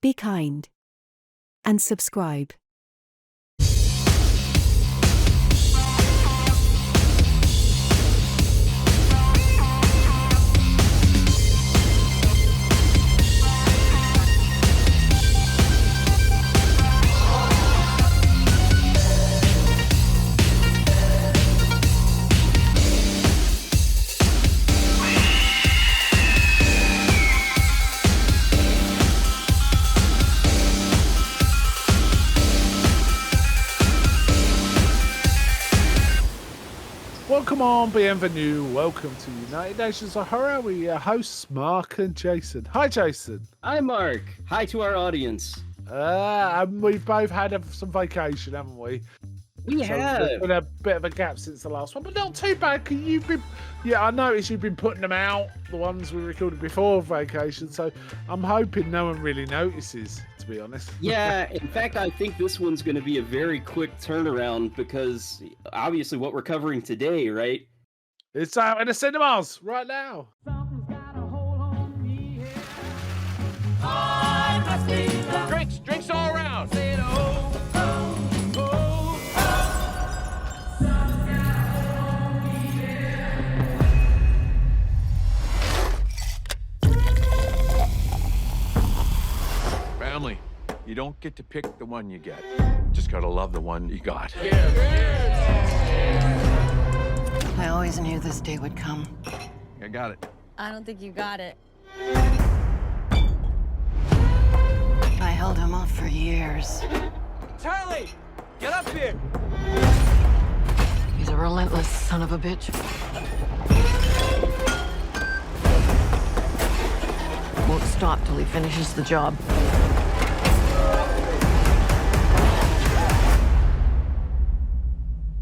be kind, and subscribe. Welcome on, bienvenue. Welcome to United Nations of Horror. We hosts Mark and Jason. Hi, Jason. Hi, Mark. Hi to our audience. And we've both had some vacation, haven't we? We have. There's been a bit of a gap since the last one, but not too bad. Cause you've been, I noticed you've been putting them out, the ones we recorded before vacation. So I'm hoping no one really notices, to be honest. Yeah, in fact, I think this one's going to be a very quick turnaround because obviously what we're covering today, right? It's out in the cinemas right now. Drinks all around. Family, you don't get to pick the one you get. Just gotta love the one you got. I always knew this day would come. I got it. I don't think you got it. I held him off for years. Charlie, get up here. He's a relentless son of a bitch. Won't stop till he finishes the job.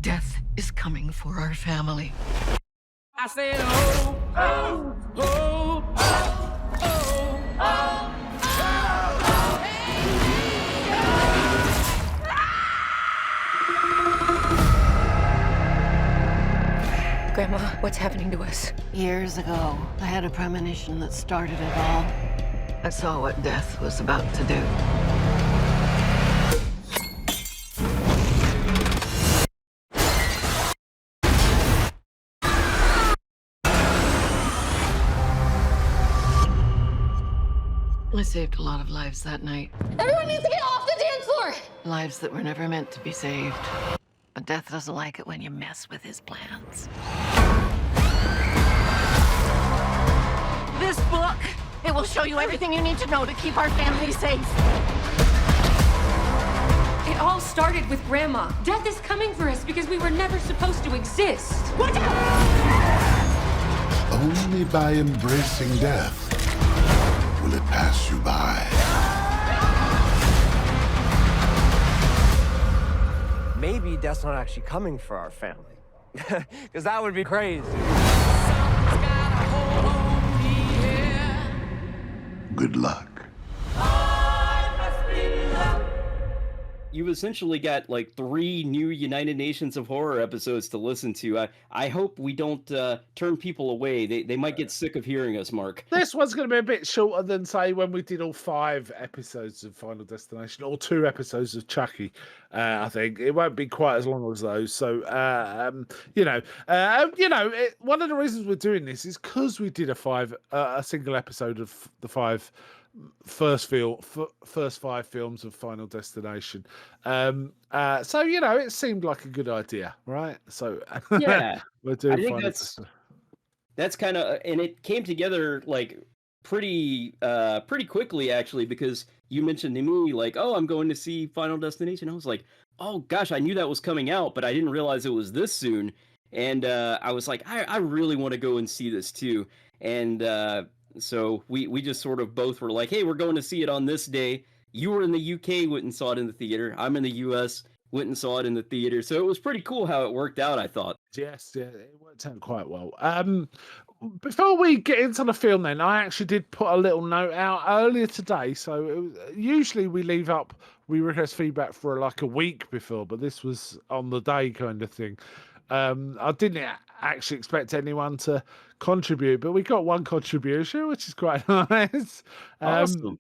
Death is coming for our family. I said, oh, oh, oh, oh, oh, oh. Grandma, what's happening to us? Years ago, I had a premonition that started it all. I saw what death was about to do. I saved a lot of lives that night. Everyone needs to get off the dance floor! Lives that were never meant to be saved. But death doesn't like it when you mess with his plans. This book, it will show you everything you need to know to keep our family safe. It all started with Grandma. Death is coming for us because we were never supposed to exist. Watch out! Only by embracing death will it pass you by. Maybe death's not actually coming for our family. Because that would be crazy. Good luck. You've essentially got like 3 new United Nations of Horror episodes to listen to. I hope we don't turn people away. They might get sick of hearing us, Mark. This one's going to be a bit shorter than, say, when we did all 5 episodes of Final Destination or 2 episodes of Chucky. I think it won't be quite as long as those. So, one of the reasons we're doing this is because we did a single episode of the 5 first 5 films of Final Destination. So it seemed like a good idea, right? So Yeah, we're doing. I think that's kind of, and it came together like pretty quickly actually, because you mentioned to me like, oh, I'm going to see Final Destination. I was like, oh gosh, I knew that was coming out, but I didn't realize it was this soon. And I was like, I really want to go and see this too. And so we just sort of both were like, hey, we're going to see it on this day. You were in the UK, went and saw it in the theater. I'm in the US, went and saw it in the theater. So it was pretty cool how it worked out, I thought. Yes, yeah, it worked out quite well. Before we get into the film, then I actually did put a little note out earlier today. So usually we request feedback for like a week before, but this was on the day kind of thing. I didn't actually expect anyone to contribute, but we got one contribution, which is quite nice. Awesome.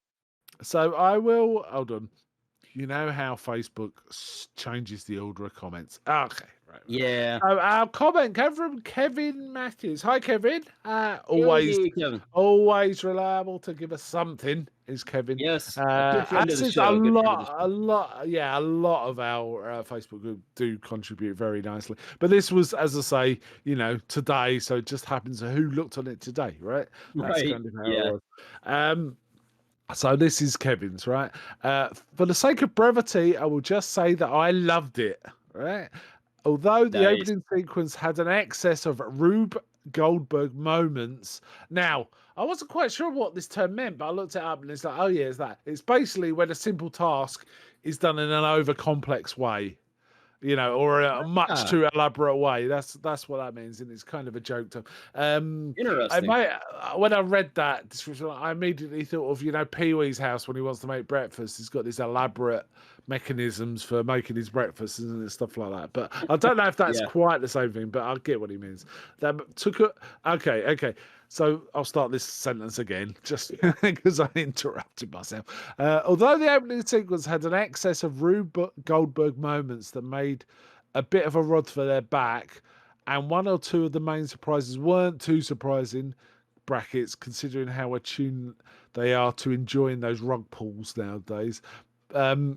So I will hold on. You know how Facebook changes the order of comments. Okay, right. Yeah. So our comment came from Kevin Matthews. Hi, Kevin. Always, Hey, Kevin. always reliable to give us something. Is Kevin? Yes, a good friend of As the is show. Good friend of the show. a lot of our Facebook group do contribute very nicely. But this was, as I say, today. So it just happens to who looked on it today, right? That's Right. kind of how it Yeah. was. So this is Kevin's, right? For the sake of brevity, I will just say that I loved it, right? Although the Nice. opening sequence had an excess of Rube Goldberg moments. Now, I wasn't quite sure what this term meant, but I looked it up and it's like, oh yeah, it's that. It's basically when a simple task is done in an over complex way. Or a much Ah, too elaborate way. That's what that means, and it's kind of a joke to. I interesting. might when I read that description, I immediately thought of Pee Wee's house when he wants to make breakfast. He's got these elaborate mechanisms for making his breakfast and stuff like that. But I don't know if that's Yeah. quite the same thing. But I get what he means. That took a okay. So I'll start this sentence again, just because I interrupted myself. Although the opening sequence had an excess of Rube Goldberg moments that made a bit of a rod for their back, and one or two of the main surprises weren't too surprising, brackets, considering how attuned they are to enjoying those rug pulls nowadays. So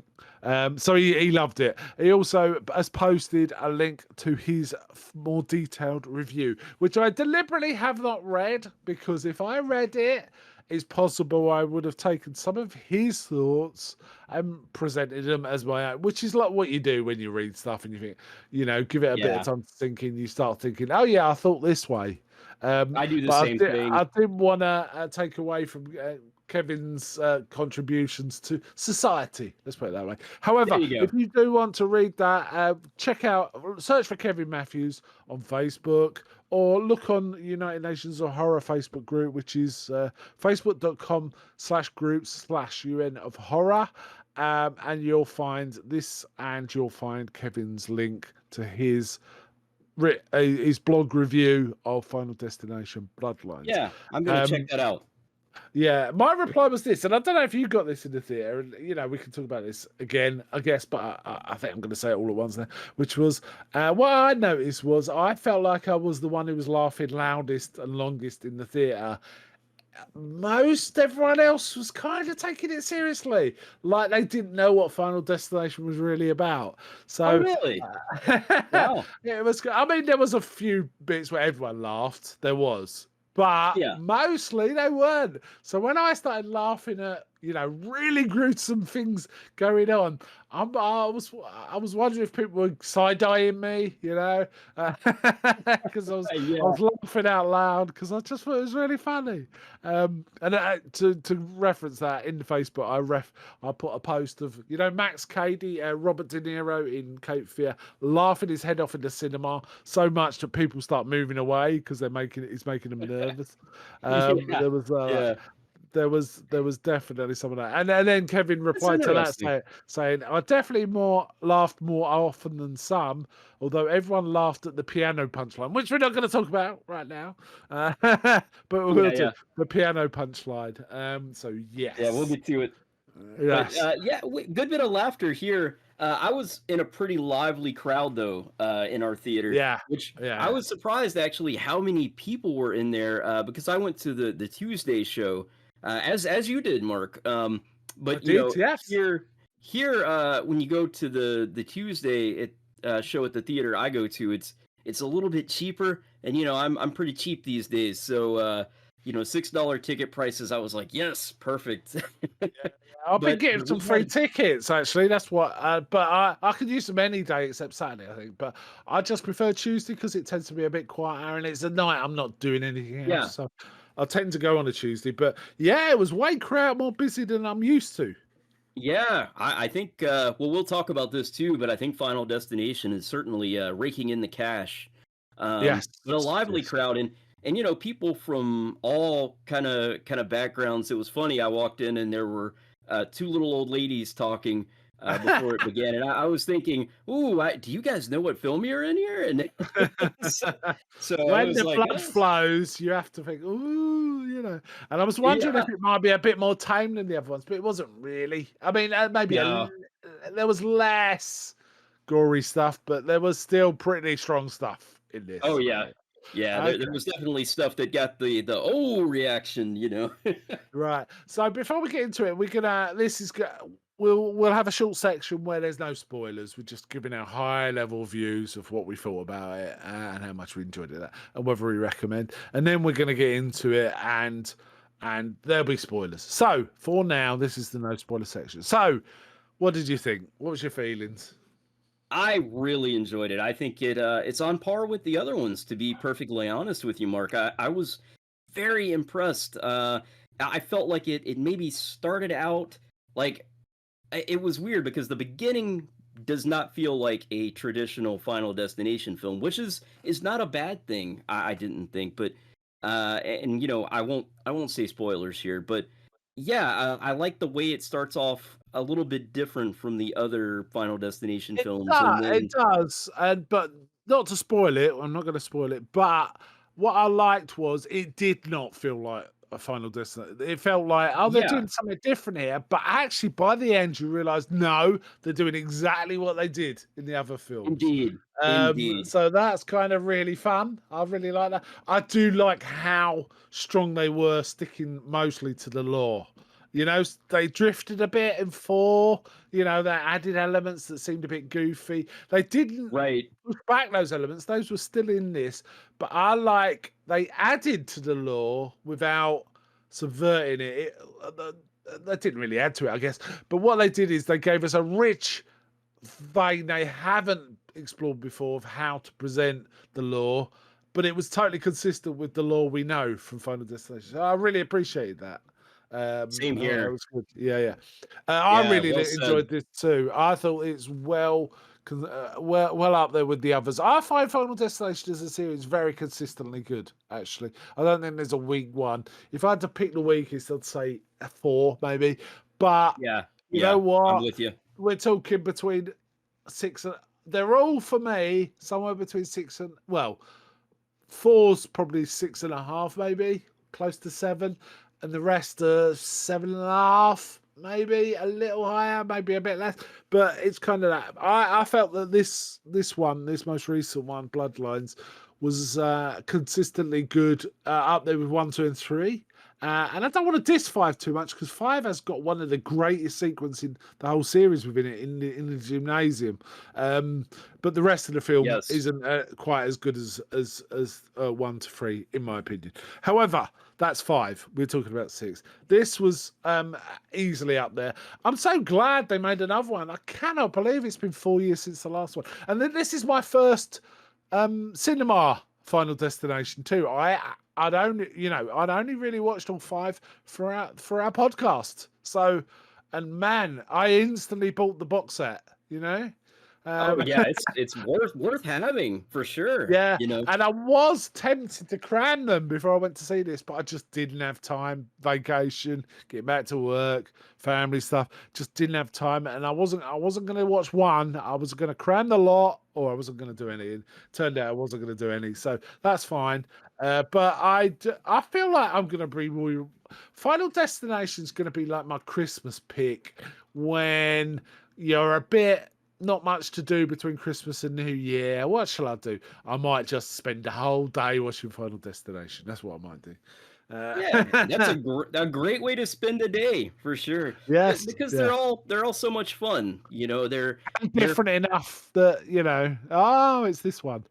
he loved it. He also has posted a link to his more detailed review, which I deliberately have not read because if I read it, it's possible I would have taken some of his thoughts and presented them as my own, which is like what you do when you read stuff and you think, give it a bit of Yeah. time to think in. You start thinking, oh yeah, I thought this way. I do the But same thing. I didn't want to take away from Kevin's contributions to society. Let's put it that way. However, There you go. if you do want to read that, search for Kevin Matthews on Facebook or look on United Nations of Horror Facebook group, which is facebook.com/groups/UN of Horror. And you'll find this and you'll find Kevin's link to his blog review of Final Destination Bloodlines. Yeah, I'm gonna check that out. Yeah, my reply was this, and I don't know if you got this in the theater, and we can talk about this again, I guess, but I think I'm going to say it all at once now, which was what I noticed was I felt like I was the one who was laughing loudest and longest in the theater. Most everyone else was kind of taking it seriously, like they didn't know what Final Destination was really about. So, Oh, really? Wow. it was. I mean, there was a few bits where everyone laughed. There was, but Yeah. mostly they weren't. So when I started laughing at really gruesome things going on, I was wondering if people were side eyeing me, because I was Yeah. I was laughing out loud because I just thought it was really funny. And to reference that in the Facebook, I put a post of Max Cady, Robert De Niro in Cape Fear, laughing his head off in the cinema so much that people start moving away because it's making them nervous. Yeah. There was Yeah. there was definitely some of that, and then Kevin replied to that interesting. saying, "I definitely laughed more often than some, although everyone laughed at the piano punchline, which we're not going to talk about right now, but we will Yeah, do yeah. the piano punchline." So yes, Yeah, we'll get to it. But yes, yeah, good bit of laughter here. I was in a pretty lively crowd though in our theater, yeah, which yeah. I was surprised actually how many people were in there because I went to the Tuesday show as you did, Mark. But I did, yes. here when you go to the Tuesday show at the theater I go to, it's a little bit cheaper, and I'm pretty cheap these days, so $6 ticket prices. I was like, yes, perfect. I've been But getting some we free had- tickets actually. That's what. But I could use them any day except Saturday, I think. But I just prefer Tuesday because it tends to be a bit quieter and it's a night I'm not doing anything else. Yeah. So I tend to go on a Tuesday. But yeah, it was way more busy than I'm used to. Yeah, I think we'll talk about this too, but I think Final Destination is certainly raking in the cash. Yes, But a lively yes. crowd, and people from all kind of backgrounds. It was funny. I walked in and there were two little old ladies talking, before it began, and I was thinking, "Ooh, do you guys know what film you're in here?" And so, so I When was the like, blood flows, you have to think, ooh, And I was wondering "Yeah, if it might be a bit more tame than the other ones, but it wasn't really. I mean, maybe no, there was less gory stuff, but there was still pretty strong stuff in oh this. yeah, yeah." There Okay. was definitely stuff that got the oh reaction, you know. Right. So before we get into it, we're gonna. We'll have a short section where there's no spoilers. We're just giving our high level views of what we thought about it and how much we enjoyed it and whether we recommend. And then we're gonna get into it and there'll be spoilers. So for now, this is the no spoiler section. So what did you think? What was your feelings? I really enjoyed it. I think it's on par with the other ones, to be perfectly honest with you, Mark. I was very impressed. I felt like it maybe started out like it was weird because the beginning does not feel like a traditional Final Destination film, which is not a bad thing. I didn't think, but and I won't say spoilers here, but yeah, I like the way it starts off a little bit different from the other Final Destination films, and It then does, and but not to spoil it. I'm not going to spoil it. But what I liked was it did not feel like a Final Destination. It felt like, oh, they're yeah, doing something different here. But actually, by the end, you realise no, they're doing exactly what they did in the other films. indeed, indeed, So that's kind of really fun. I really like that. I do like how strong they were sticking mostly to the law. They drifted a bit in four. They added elements that seemed a bit goofy. They didn't right, push back those elements. Those were still in this, but I like they added to the law without subverting it. They didn't really add to it, I guess. But what they did is they gave us a rich vein they haven't explored before of how to present the law, but it was totally consistent with the law we know from Final Destination. So I really appreciated that. same That here. was good. Yeah, yeah. I Yeah, really well said. enjoyed this too. I thought it's well up there with the others. I find Final Destination as a series very consistently good. Actually, I don't think there's a weak one. If I had to pick the weakest, I'd say a 4 maybe. But Yeah, you know yeah, I'm what? with you. We're talking between six and they're all for me somewhere between six and four's probably 6.5 maybe close to 7, and the rest are 7.5 maybe a little higher, maybe a bit less, but it's kind of that. I felt that this most recent one, Bloodlines, was consistently good, up there with 1, 2, and 3. And I don't want to diss 5 too much because 5 has got one of the greatest sequences in the whole series within it in the gymnasium. But the rest of the film Yes. isn't quite as good as 1 to 3, in my opinion. However, that's 5. We're talking about 6. This was easily up there. I'm so glad they made another one. I cannot believe it's been 4 years since the last one. And then this is my first cinema Final Destination too. I'd only really watched all 5 for our podcast. So, and man, I instantly bought the box set. Oh Um, yeah, it's worth having for sure. yeah, You know, and I was tempted to cram them before I went to see this, but I just didn't have time. Vacation, getting back to work, family stuff, just didn't have time, and I wasn't going to watch one. I was going to cram the lot, or I wasn't going to do any. And turned out I wasn't going to do any, so that's fine. But I feel like I'm going to be more. Final Destination is going to be like my Christmas pick when you're a bit not much to do between Christmas and New Year. What shall I do? I might just spend the whole day watching Final Destination. That's what I might do. yeah, that's a great way to spend a day for sure. Yes, Because yeah. they're all so much fun. You know, they're Different enough that oh, it's this one.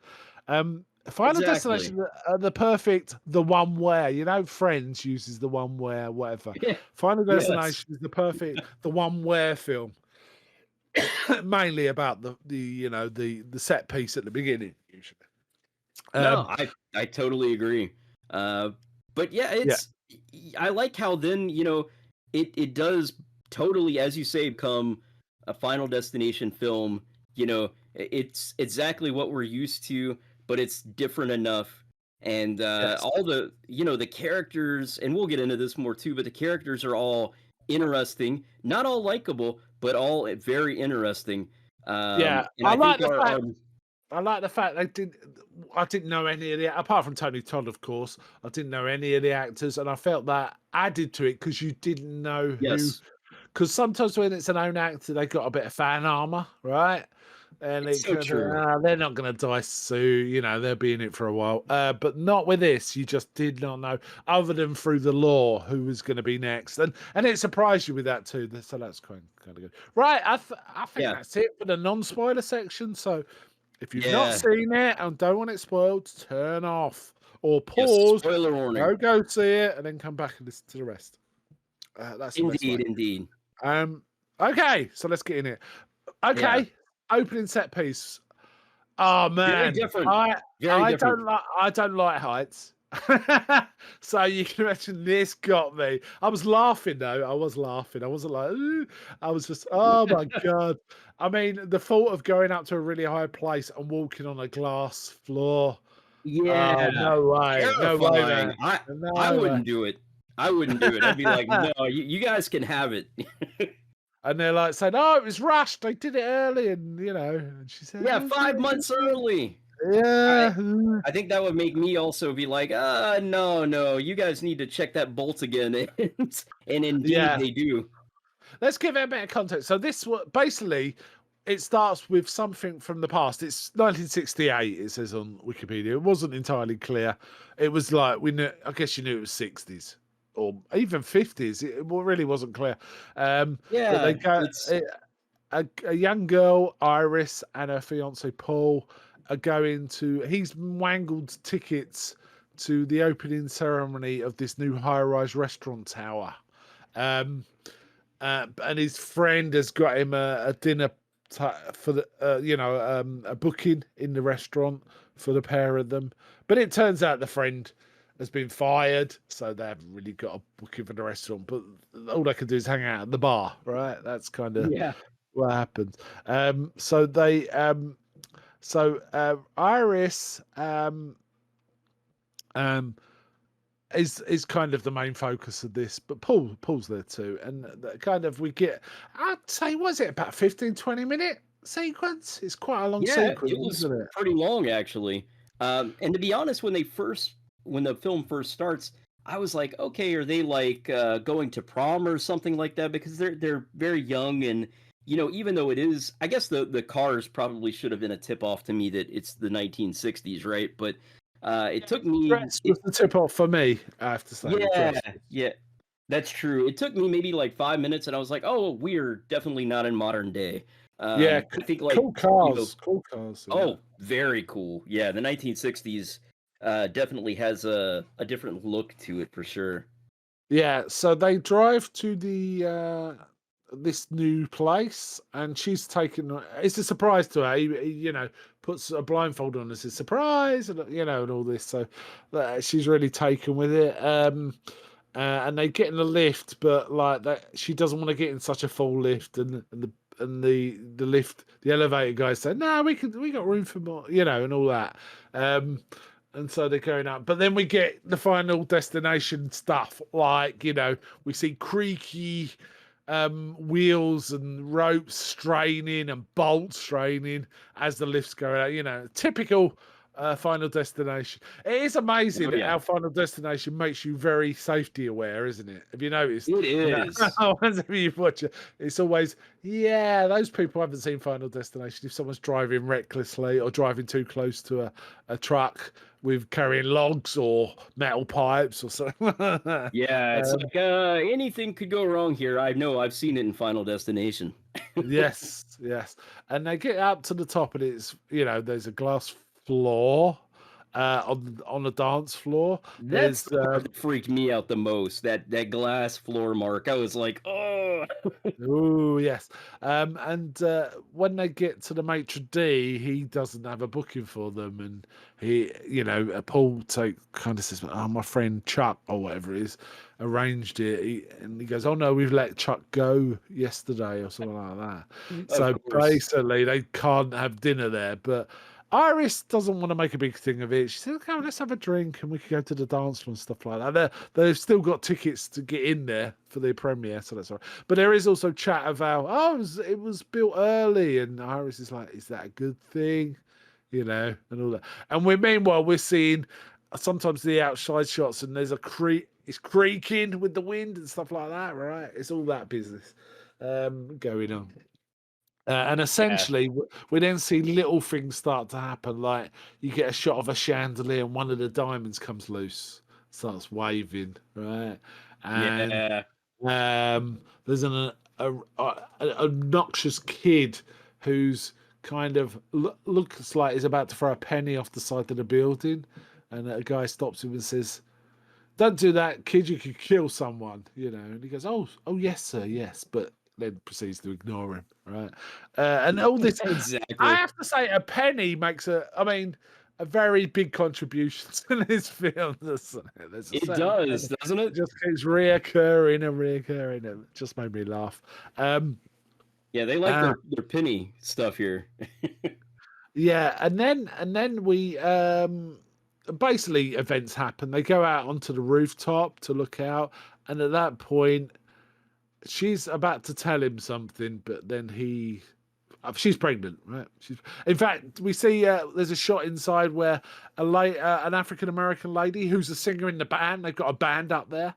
Final exactly. Destination, the perfect, the one where Friends uses the one where whatever. Final Yes. Destination is the perfect, the one where film. Mainly about the set piece at the beginning usually. No, Um, I totally agree. Uh, but yeah, yeah, I like how then it does totally, as you say, become a Final Destination film. It's exactly what we're used to, but it's different enough. And yes, all the characters, and we'll get into this more too, but the characters are all interesting, not all likable, but all very interesting. Yeah, And I think our I like the fact I didn't know any of the apart from Tony Todd, of course. I didn't know any of the actors, and I felt that added to it because you didn't know who. yes, Because sometimes when it's an own actor, they got a bit of fan armor, right? And it's it so could, true. they're not going to die soon, they'll be in it for a while. But not with this. You just did not know, other than through the lore, who was going to be next, and it surprised you with that too. So that's kind of good, right? I think Yeah, that's it for the non-spoiler section. So if you've not yeah, seen it and don't want it spoiled, turn off or yes. pause, Spoiler warning. go see it, and then come back and listen to the rest. That's the best way. Indeed, indeed. Okay, so let's get in it. Yeah, Okay, opening set piece. Oh very man, different. Very different. I don't like heights. So you can imagine this got me. I was laughing though. I was laughing. I wasn't like, "Ooh." I was just, oh my god. I mean, the thought of going up to a really high place and walking on a glass floor. Oh, Yeah, no way, terrifying. man. I No way. wouldn't do it. I wouldn't do it. I'd be like, no, you guys can have it. And they're like saying, "Oh, it was rushed. They did it early," and and she said, Yeah, "Oh, 5 months early. yeah." I think that would make me also be like, no, you guys need to check that bolt again. And indeed Yeah. they do. Let's give it a bit of context. So this was basically it starts with something from the past. It's 1968. It says on Wikipedia. It wasn't entirely clear. It was like we knew. I guess you knew it was 60s or even 50s. It really wasn't clear. But they Yeah, go. it's A young girl, Iris, and her fiance Paul are going to. He's wangled tickets to the opening ceremony of this new high-rise restaurant tower. Um, and his friend has got him a dinner for the a booking in the restaurant for the pair of them. But it turns out the friend has been fired, so they haven't really got a booking for the restaurant. But all they can do is hang out at the bar, right? That's kind of yeah. what happens. Iris um is kind of the main focus of this, but Paul's there too, and kind of we get, I'd say, was it about 15-20 minute sequence? It's quite a long Yeah, sequence, it was isn't it? pretty long actually. And to be honest, when the film first starts, I was like, okay, are they like going to prom or something like that? Because they're very young, and even though it is, I guess the cars probably should have been a tip off to me that it's the 1960s, right? But it took me, Dress was the tip off for me, I have to say. The yeah, dress. yeah, that's true. It took me maybe like 5 minutes, and I was like, oh, we're definitely not in modern day. Yeah, I think like cool cars, cool cars. Yeah. oh, very cool. Yeah, the 1960s definitely has a different look to it for sure. Yeah, so they drive to the this new place, and she's taken. It's a surprise to her. He puts a blindfold on as a surprise, and and all this. So she's really taken with it. And they get in the lift, but like that, she doesn't want to get in such a full lift, and the lift, the elevator guys say, "No, we got room for more," and all that. And so they're going up, but then we get the final destination stuff. Like we see creaky wheels and ropes straining and bolts straining as the lifts go out. Typical Final Destination. It is amazing Oh, yeah. how Final Destination makes you very safety aware, isn't it? Have you noticed? It is. Whenever you watch it, it's always, those people haven't seen Final Destination. If someone's driving recklessly or driving too close to a truck with carrying logs or metal pipes or something. Yeah, it's like anything could go wrong here. I know, I've seen it in Final Destination. Yes. And they get up to the top, and it's there's a glass floor on the dance floor. That's the part that freaked me out the most. That glass floor, Mark. I was like, oh. Oh yes. And when they get to the maitre d', he doesn't have a booking for them, and he, Paul kind of says, "Oh, my friend Chuck or whatever it is arranged it," and he goes, "Oh no, we've let Chuck go yesterday," or something like that. So Of course. basically, they can't have dinner there, but Iris doesn't want to make a big thing of it. She said, "Okay, let's have a drink and we can go to the dance floor and stuff like that." They've still got tickets to get in there for the premiere, so that's all right. But there is also chat about, it was built early, and Iris is like, "Is that a good thing?" And all that. And meanwhile we're seeing sometimes the outside shots, and there's it's creaking with the wind and stuff like that, right? It's all that business going on. And essentially, we then see little things start to happen. Like you get a shot of a chandelier, and one of the diamonds comes loose, starts waving, right? And there's an obnoxious kid who's kind of looks like he's about to throw a penny off the side of the building, and a guy stops him and says, "Don't do that, kid. You could kill someone." And he goes, "Oh, yes, sir, yes," but then proceeds to ignore him, right? And all this, Exactly. I have to say, a penny makes a very big contribution to this film. It does, doesn't it? It just keeps reoccurring and reoccurring. It just made me laugh. Yeah, they like their penny stuff here. Yeah, and then we basically events happen. They go out onto the rooftop to look out, and at that point, she's about to tell him something, but then she's pregnant, right? In fact, we see there's a shot inside where an African American lady who's a singer in the band. They've got a band up there,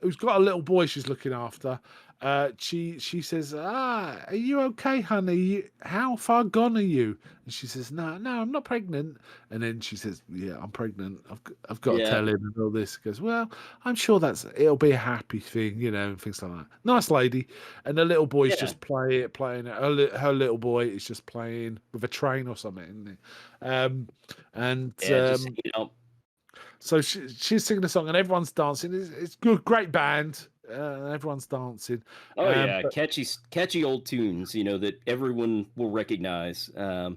who's got a little boy she's looking after. She says, "Are you okay, honey? How far gone are you?" And she says, "No, I'm not pregnant." And then she says, "Yeah, I'm pregnant. I've got to tell him," and all this. He goes, "Well, I'm sure it'll be a happy thing, and things like that." Nice lady. And the little boy's just playing it. Her little boy is just playing with a train or something, isn't he? Just So she's singing a song, and everyone's dancing. It's good, great band. Everyone's dancing. Oh yeah, catchy old tunes, that everyone will recognize. And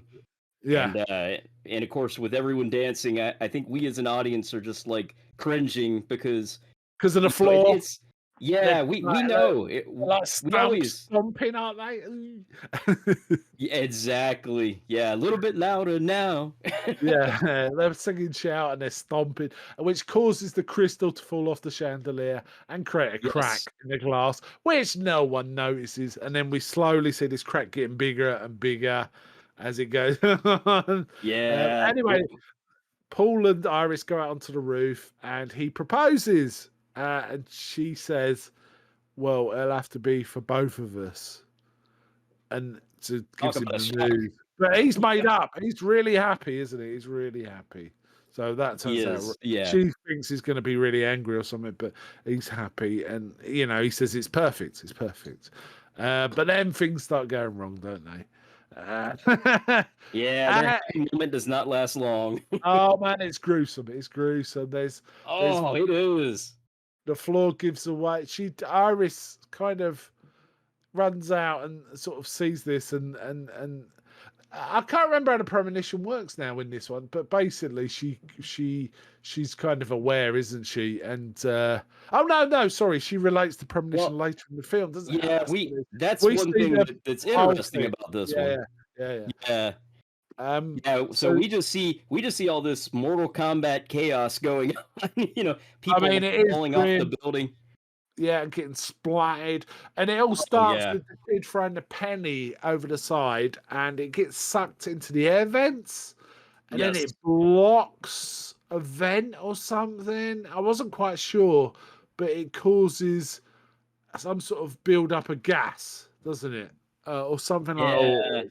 of course, with everyone dancing, I think we as an audience are just like cringing because of the floor. We know it. Like stomping, aren't they? Yeah, exactly. Yeah, a little bit louder now. Yeah, they're singing, shout, and they're stomping, which causes the crystal to fall off the chandelier and create a crack in the glass, which no one notices. And then we slowly see this crack getting bigger and bigger as it goes on. Yeah. Anyway, Paul and Iris go out onto the roof, and he proposes, and she says, "Well, it'll have to be for both of us." And to give him the news. But he's made up. He's really happy, isn't he? He's really happy. So that turns out she thinks he's going to be really angry or something, but he's happy. And, he says it's perfect. It's perfect. But then things start going wrong, don't they? That moment does not last long. Oh, man, it's gruesome. It's gruesome. It is. The floor gives away. Iris kind of runs out and sort of sees this, and I can't remember how the premonition works now in this one, but basically she's kind of aware, isn't she? And sorry, she relates the premonition later in the film, doesn't it? Yeah, that's one thing that's interesting about this one. So we just see all this Mortal Kombat chaos going on. People falling off the building. Yeah, getting splattered. And it all starts with the kid throwing the penny over the side, and it gets sucked into the air vents, and then it blocks a vent or something. I wasn't quite sure, but it causes some sort of build up of gas, doesn't it? Or something like that.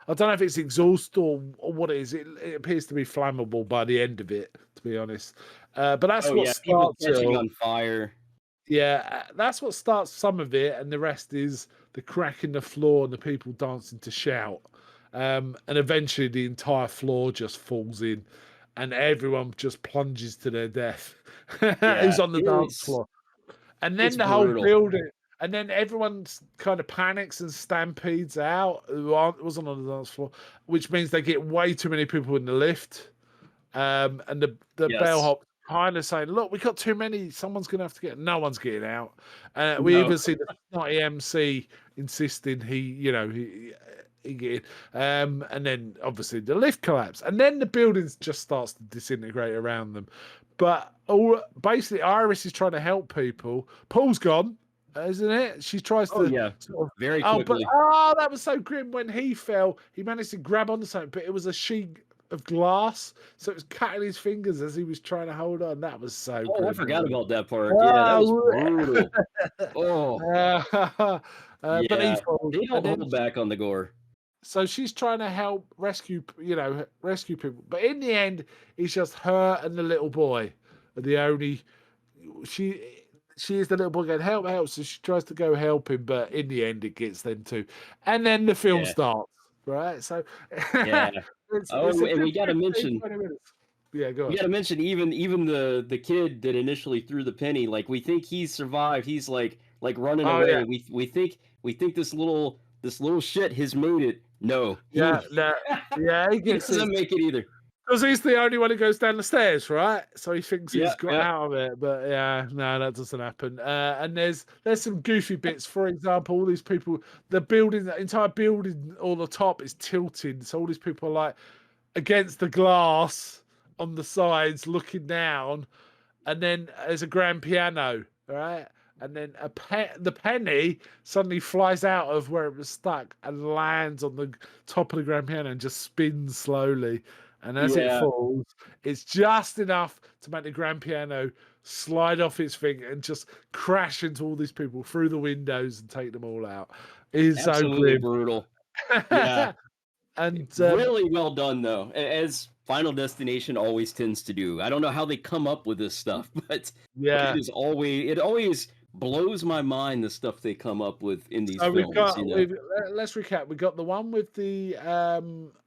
I don't know if it's exhaust or what it is. It appears to be flammable by the end of it, to be honest. But that's what starts catching on fire. Yeah, that's what starts some of it, and the rest is the crack in the floor and the people dancing to shout. And eventually the entire floor just falls in, and everyone just plunges to their death who's on the dance floor. And then the whole building, and then everyone kind of panics and stampedes out who wasn't on the dance floor, which means they get way too many people in the lift. And the bellhop kind of saying, "Look, we got too many. Someone's going to have to get." No one's getting out. We even see the snotty MC insisting And then obviously the lift collapse, and then the building just starts to disintegrate around them. But basically, Iris is trying to help people. Paul's gone, isn't it? She tries Oh to yeah, sort of. very Oh, but quickly. that was so grim when he fell. He managed to grab onto something, but it was a sheet of glass, so it was cutting his fingers as he was trying to hold on. That was so Oh, I grim. forgot about that part. Yeah, that was brutal. Oh, But he yeah. falls, They and don't then hold back on the gore. so she's trying to help rescue people. But in the end, it's just her and the little boy are the only. She she is the little boy going help. So she tries to go help him, but in the end, it gets them too. And then the film Yeah, starts, right? So yeah. Oh, it's a and good we got to 15, mention 20 minutes. Yeah, go we on. got to mention even the kid that initially threw the penny. Like we think he's survived. He's like running Oh yeah, away. We think this little shit has made it. No, yeah, no, yeah. He he gets his. doesn't make it either. Because he's the only one who goes down the stairs, right? So he thinks Yeah, he's got yeah, out of it, but yeah, no, that doesn't happen. And there's some goofy bits. For example, all these people, the entire building, all the top is tilting. So all these people are like against the glass on the sides, looking down, and then there's a grand piano, right? And then the penny suddenly flies out of where it was stuck and lands on the top of the grand piano and just spins slowly. And as it yeah. falls, it's just enough to make the grand piano slide off its thing and just crash into all these people through the windows and take them all out. It is so Absolutely grim. brutal. Yeah. And Really well done, though, as Final Destination always tends to do. I don't know how they come up with this stuff, but yeah. it always blows my mind the stuff they come up with in these So films. let's recap. We got the one with the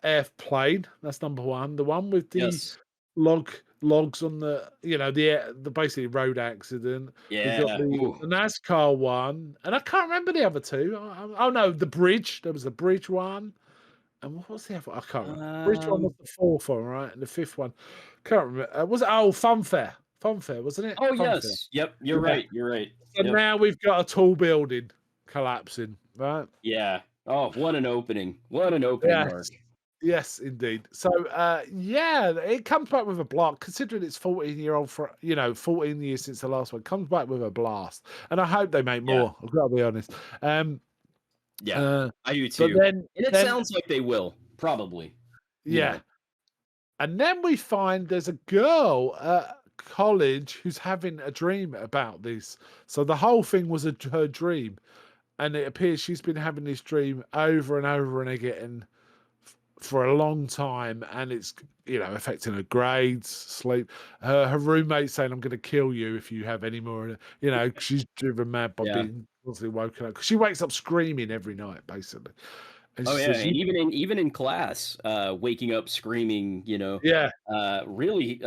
airplane. That's number one. The one with the Yes. logs on the the basically road accident. We got Yeah. the Ooh. NASCAR one, and I can't remember the other two. Oh no, the bridge. There was the bridge one, and what was the other? I can't remember. Bridge one was Um. the fourth one, right? And the fifth one, can't remember. Was it? Oh, Funfair. Funfair, wasn't it? Oh Funfair. yes. Yep. You're Yeah. right. You're right. So Yep. now we've got a tall building collapsing, right? Yeah. Oh, what an opening! What an opening, Yes. Mark. Yes, indeed. So, yeah, it comes back with a blast. Considering it's 14-year-old 14 years since the last one, comes back with a blast. And I hope they make Yeah. more. I've got to be honest. Yeah. I do But too. then, And it sounds like they will probably. You yeah, know. and then we find there's a girl at college who's having a dream about this. So the whole thing was her dream, and it appears she's been having this dream over and over and again for a long time, and it's affecting her grades, sleep. Her roommate saying, "I'm going to kill you if you have any more." She's driven mad by Yeah. being constantly woken up because she wakes up screaming every night, basically. And Oh she yeah, says, and even in class, waking up screaming, "Yeah, really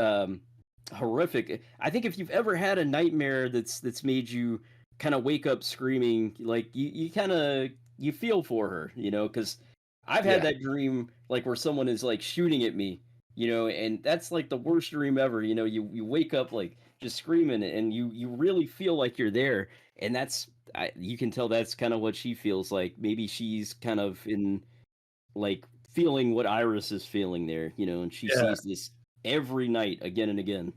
horrific. I think if you've ever had a nightmare that's made you kind of wake up screaming, like you kind of you feel for her, because I've had yeah, that dream like where someone is like shooting at me, and that's like the worst dream ever. You wake up like just screaming, and you really feel like you're there, and you can tell that's kind of what she feels like. Maybe she's kind of in like feeling what Iris is feeling there, and she yeah." sees this every night again and again.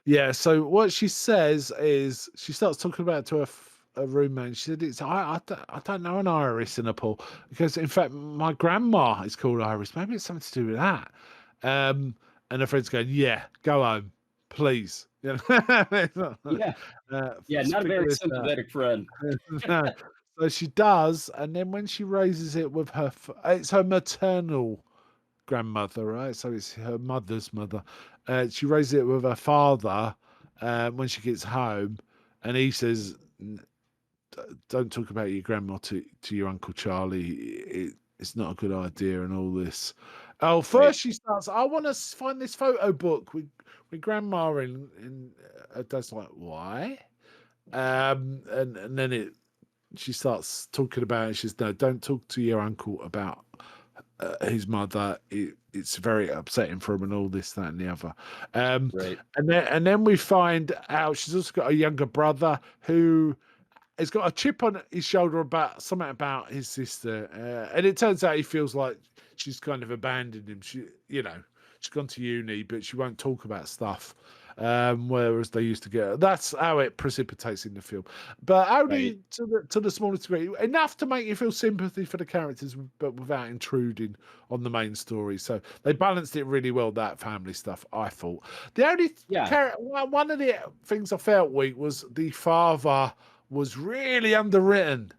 Yeah, so what she says is she starts talking about it to her roommate. She said, I don't know an Iris in Nepal because, in fact, my grandma is called Iris. Maybe it's something to do with that." And her friend's going, "Yeah, go home, please." It's not like, Yeah. Yeah, not a figure very this out. sympathetic friend. No. So she does, and then when she raises it with it's her maternal grandmother, right? So it's her mother's mother. She raises it with her father when she gets home, and he says, "Don't talk about your grandma to your Uncle Charlie. It's not a good idea," and all this. Oh, Right. first she starts, "I want to find this photo book with grandma in." Dad's like, "Why?" And then she starts talking about it. She says, "No, don't talk to your uncle about his mother. It's very upsetting for him, and all this, that, and the other." Right. And then we find out she's also got a younger brother who he's got a chip on his shoulder about something about his sister, and it turns out he feels like she's kind of abandoned him. She's gone to uni, but she won't talk about stuff. Whereas they used to get. That's how it precipitates in the film, but only Right. to the smallest degree, enough to make you feel sympathy for the characters, but without intruding on the main story. So they balanced it really well. That family stuff, I thought. The only Yeah. one of the things I felt weak was the father was really underwritten,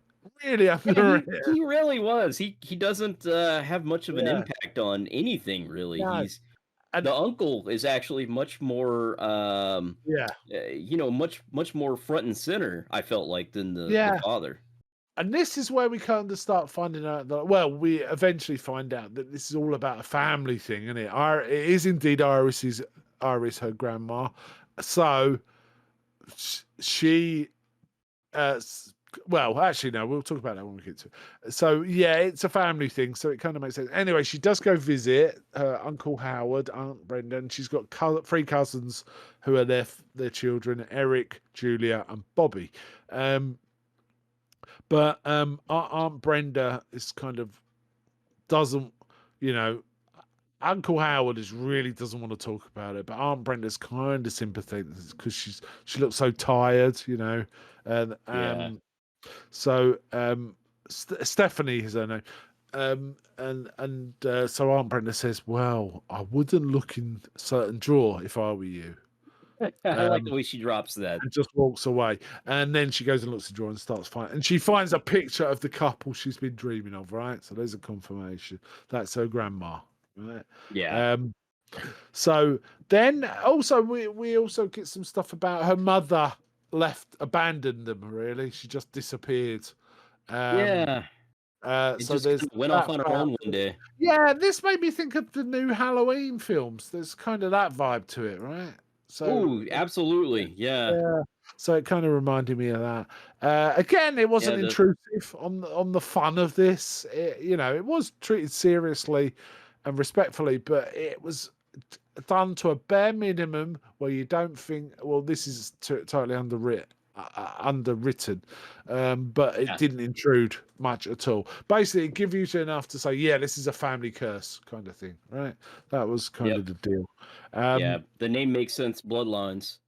really Yeah, underwritten. he really was. He doesn't have much of an Yeah, impact on anything really. no, The and uncle is actually much more yeah, much more front and center, I felt like, than the yeah. father. And this is where we kind of start finding out that, well, we eventually find out that this is all about a family thing, isn't it? It is indeed Iris, her grandma. So she, well, actually, no, we'll talk about that when we get to it. So, yeah, it's a family thing. So it kind of makes sense. Anyway, she does go visit her Uncle Howard, Aunt Brenda, and she's got three cousins who are their children, Eric, Julia, and Bobby. But Aunt Brenda is kind of doesn't, you know, Uncle Howard is really doesn't want to talk about it, but Aunt Brenda's kind of sympathetic because she looks so tired, and Yeah. Stephanie is her name, so Aunt Brenda says, "Well, I wouldn't look in certain drawer if I were you." I like Um, the way she drops that. and just walks away. And then she goes and looks at the drawer and starts fighting. And she finds a picture of the couple she's been dreaming of, right? So there's a confirmation. That's her grandma, right? Yeah. Um, so then also we also get some stuff about her mother abandoned them, really. She just disappeared. Um, Yeah. It so just there's kind of went off that on her part. own one day. Yeah, this made me think of the new Halloween films. There's kind of that vibe to it, right? So Ooh, absolutely. Yeah. yeah. So it kind of reminded me of that. Again, it Yeah, wasn't intrusive on the fun of this. It was treated seriously and respectfully, but it was done to a bare minimum where you don't think, well, this is totally underwritten, but it yeah. didn't intrude much at all. Basically, it give you enough to say, yeah, this is a family curse kind of thing, right? That was kind Yep. of the deal. Yeah. The name makes sense. Bloodlines.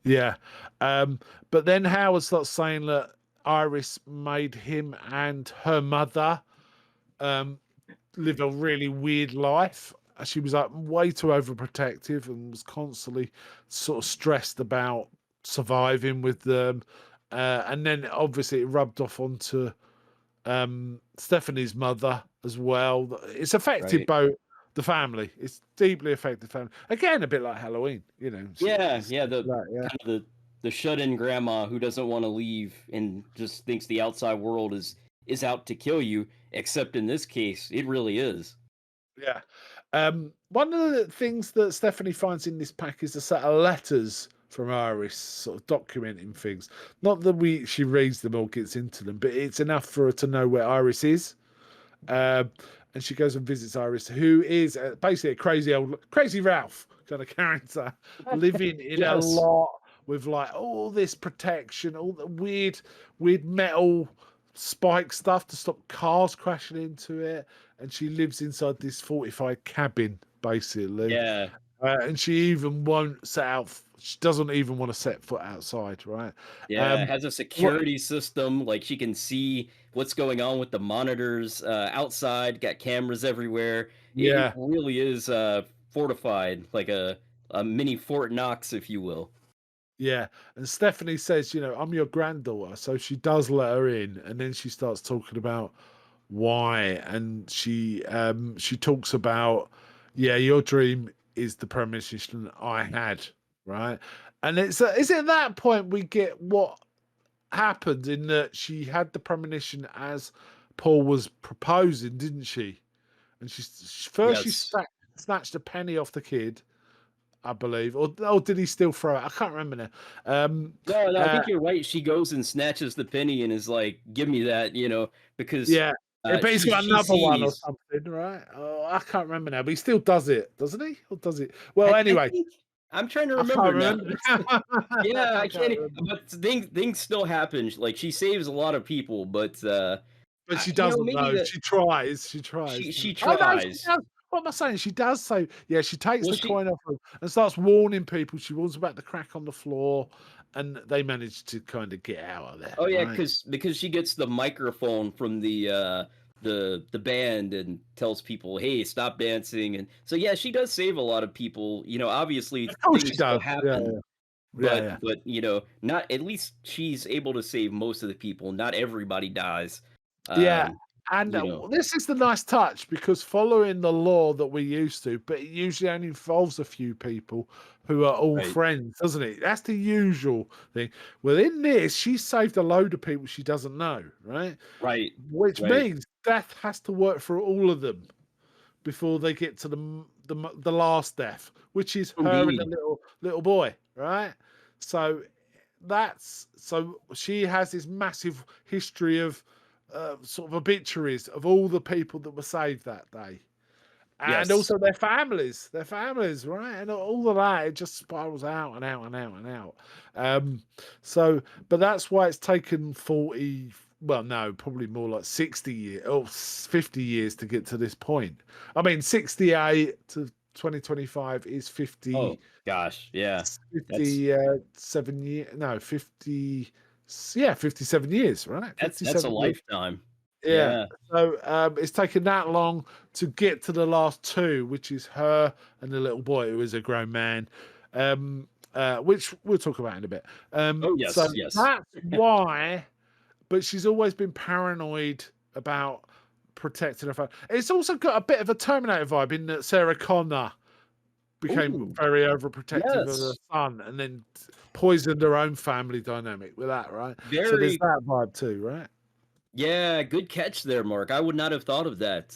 Yeah. But then Howard starts saying that Iris made him and her mother live a really weird life. She was like way too overprotective and was constantly sort of stressed about surviving with them. And then obviously it rubbed off onto Stephanie's mother as well. It's affected Right. both the family. It's deeply affected family. Again, a bit like Halloween, Yeah. it's Yeah. yeah. Kind of the shut-in grandma who doesn't want to leave and just thinks the outside world is out to kill you. Except in this case, it really is. Yeah. One of the things that Stephanie finds in this pack is a set of letters from Iris, sort of documenting things. Not that she reads them or gets into them, but it's enough for her to know where Iris is. And she goes and visits Iris, who is basically a crazy Ralph kind of character, living in a Yes. lot with like all this protection, all the weird metal spike stuff to stop cars crashing into it. And she lives inside this fortified cabin, basically. Yeah. And she even won't set out. She doesn't even want to set foot outside, right? Yeah, it has a security system, like, she can see what's going on with the monitors, outside, got cameras everywhere. It Yeah. really is, fortified, like a mini Fort Knox, if you will. Yeah, and Stephanie says, I'm your granddaughter, so she does let her in, and then she starts talking about why, and she talks about, yeah, your dream is the premonition I had, right? And it's at that point we get what happened in that she had the premonition as Paul was proposing, didn't she? And she Yes. snatched a penny off the kid, I believe, or did he still throw it? I can't remember now. No, I think you're right, she goes and snatches the penny and is like, "Give me that," because, Yeah, but he's got she another one or sees something, right? Oh, I can't remember now, but he still does it, doesn't he? Or does it? Well, I anyway, think I'm trying to I remember can't now. remember. Yeah, I I can't can't. remember. But things still happen. Like she saves a lot of people, but But she you know, doesn't maybe though. that She tries. she Oh no, she tries. does. What am I saying? She does say, yeah, she takes Well, the she coin off her and starts warning people. She warns about the crack on the floor, and they manage to kind of get out of there, Oh yeah, right? because she gets the microphone from the band and tells people, "Hey, stop dancing." And so yeah, she does save a lot of people. You know, obviously Of course she things still does. Yeah, happen, yeah, yeah. but you know, not at least she's able to save most of the people. Not everybody dies. Yeah, Um, and you know, this is the nice touch because following the law that we used to, but it usually only involves a few people who are all right, friends, doesn't it? That's the usual thing. Well, in this, she saved a load of people she doesn't know, right? right, Which right. means death has to work for all of them before they get to the last death, which is her and the Indeed. little boy, right? So so she has this massive history of sort of obituaries of all the people that were saved that day, and Yes. also their families, right? And all of that, it just spirals out and out and out and out. So, but that's why it's taken 40. Well, no, probably more like 60 years or 50 years to get to this point. I mean, 68 to 2025 is 50 Oh gosh, yeah. That's 57 years. No, 50. Yeah, 57 years, right? that's a 57 years. lifetime. Yeah. Yeah. So it's taken that long to get to the last two, which is her and the little boy who is a grown man, which we'll talk about in a bit. Oh So yes, yes. that's why, but she's always been paranoid about protecting her family. It's also got a bit of a Terminator vibe in that Sarah Connor became Ooh, very overprotective of her yes. son and then poisoned her own family dynamic with that, right? So there's Very that vibe too, right? Yeah, good catch there, Mark. I would not have thought of that.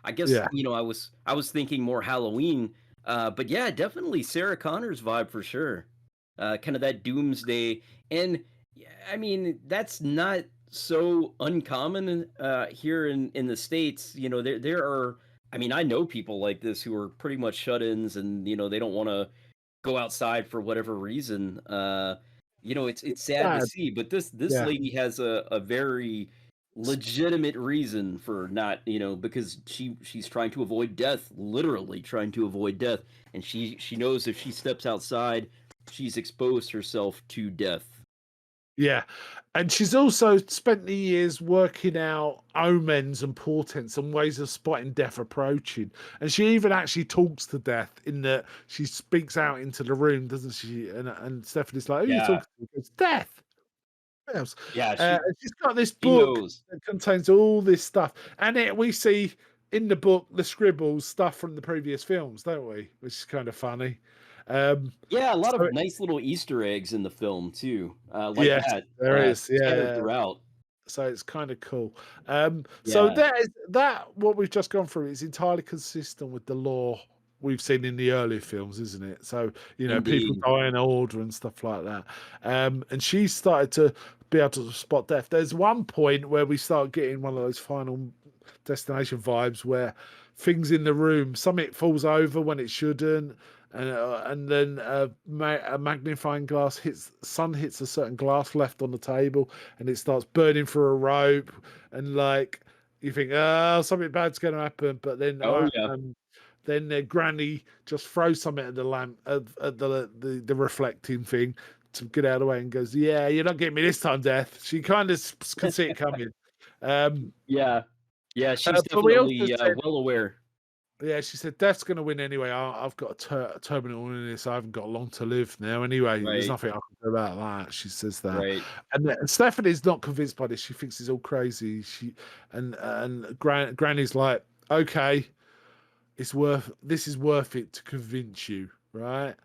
I guess, Yeah. you know, I was thinking more Halloween. But yeah, definitely Sarah Connor's vibe for sure. Kind of that doomsday. And yeah, I mean, that's not so uncommon here in the States. You know, there are I mean, I know people like this who are pretty much shut-ins and, you know, they don't want to go outside for whatever reason. You know, it's sad to Sad. see, but this Yeah. lady has a very legitimate reason for not, you know, because she's trying to avoid death, literally trying to avoid death, and she knows if she steps outside, she's exposed herself to death. Yeah. And she's also spent the years working out omens and portents and ways of spotting death approaching. And she even actually talks to death in that she speaks out into the room, doesn't she? And Stephanie's like, who are you Yeah, talking to? It's death. What else? yeah, And she's got this she book knows. that contains all this stuff. And we see in the book the scribbles stuff from the previous films, don't we? Which is kind of funny. Um, Yeah, a lot so of nice little Easter eggs in the film too, like yes, that, there is. scattered Yeah. throughout. So it's kind of cool. So Yeah, that what we've just gone through is entirely consistent with the law we've seen in the earlier films, isn't it? So people indeed. die in order and stuff like that. And she started to be able to spot death. There's one point where we start getting one of those Final Destination vibes where things in the room, something falls over when it shouldn't. And then a magnifying glass sun hits a certain glass left on the table, and it starts burning through a rope, and like you think, oh, something bad's going to happen, but then Oh yeah. their granny just throws something at the lamp at the reflecting thing to get out of the way and goes, yeah, you're not getting me this time, Death. She kind of can see it coming. Um, Yeah. Yeah, she's but we also definitely, said, well aware. yeah, she said Death's going to win anyway. I've got a terminal illness. I haven't got long to live now anyway. There's Right, nothing I can do about that. She says that, right. and Stephanie's not convinced by this. She thinks he's all crazy. And Granny's like, okay, this is worth it to convince you, right?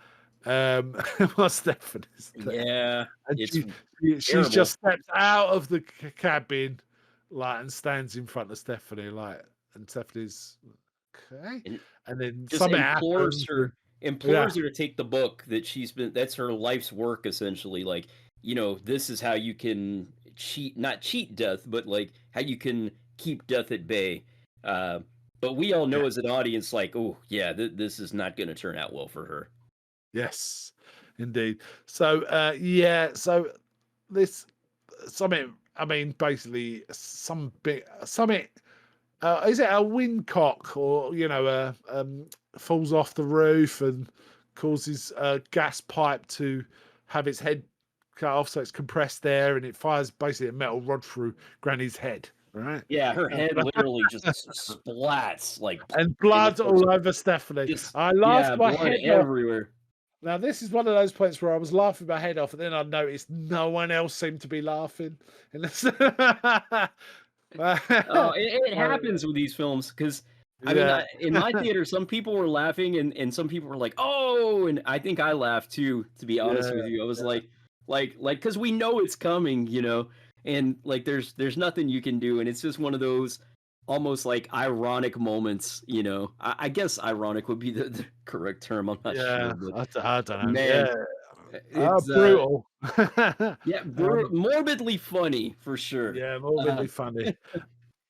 Well, Stephanie's there, Yeah, and it's she's terrible. just steps out of the cabin, like, and stands in front of Stephanie, like, and Stephanie's okay, And and then just something happens, and yeah, implores her to take the book that she's been that's her life's work essentially, like, you know, this is how you can not cheat death, but, like, how you can keep death at bay. Uh, but we all yeah, know as an audience, like, "Oh, yeah, this is not gonna turn out well for her." Yes, indeed. So, yeah, so this something. I mean, basically, some bit something. Is it a windcock or falls off the roof and causes a gas pipe to have its head cut off, so it's compressed there, and it fires basically a metal rod through Granny's head, right? Yeah, her head literally just splats like, And and it blood looks all over Stephanie. just I yeah, laughed my blood head off. everywhere. Now, this is one of those points where I was laughing my head off, and then I noticed no one else seemed to be laughing. And Oh, it Uh, happens with these films because I mean, yeah, in my theater, some people were laughing and some people were like, "Oh," and I think I laughed too. To be honest yeah, with you, I was yeah. like, because we know it's coming, and like there's nothing you can do, and it's just one of those almost like ironic moments. I guess ironic would be the correct term. I'm not Yeah, sure, but I don't know. man, Yeah, it's brutal. yeah, um, morbidly funny for sure. yeah, Uh, morbidly funny.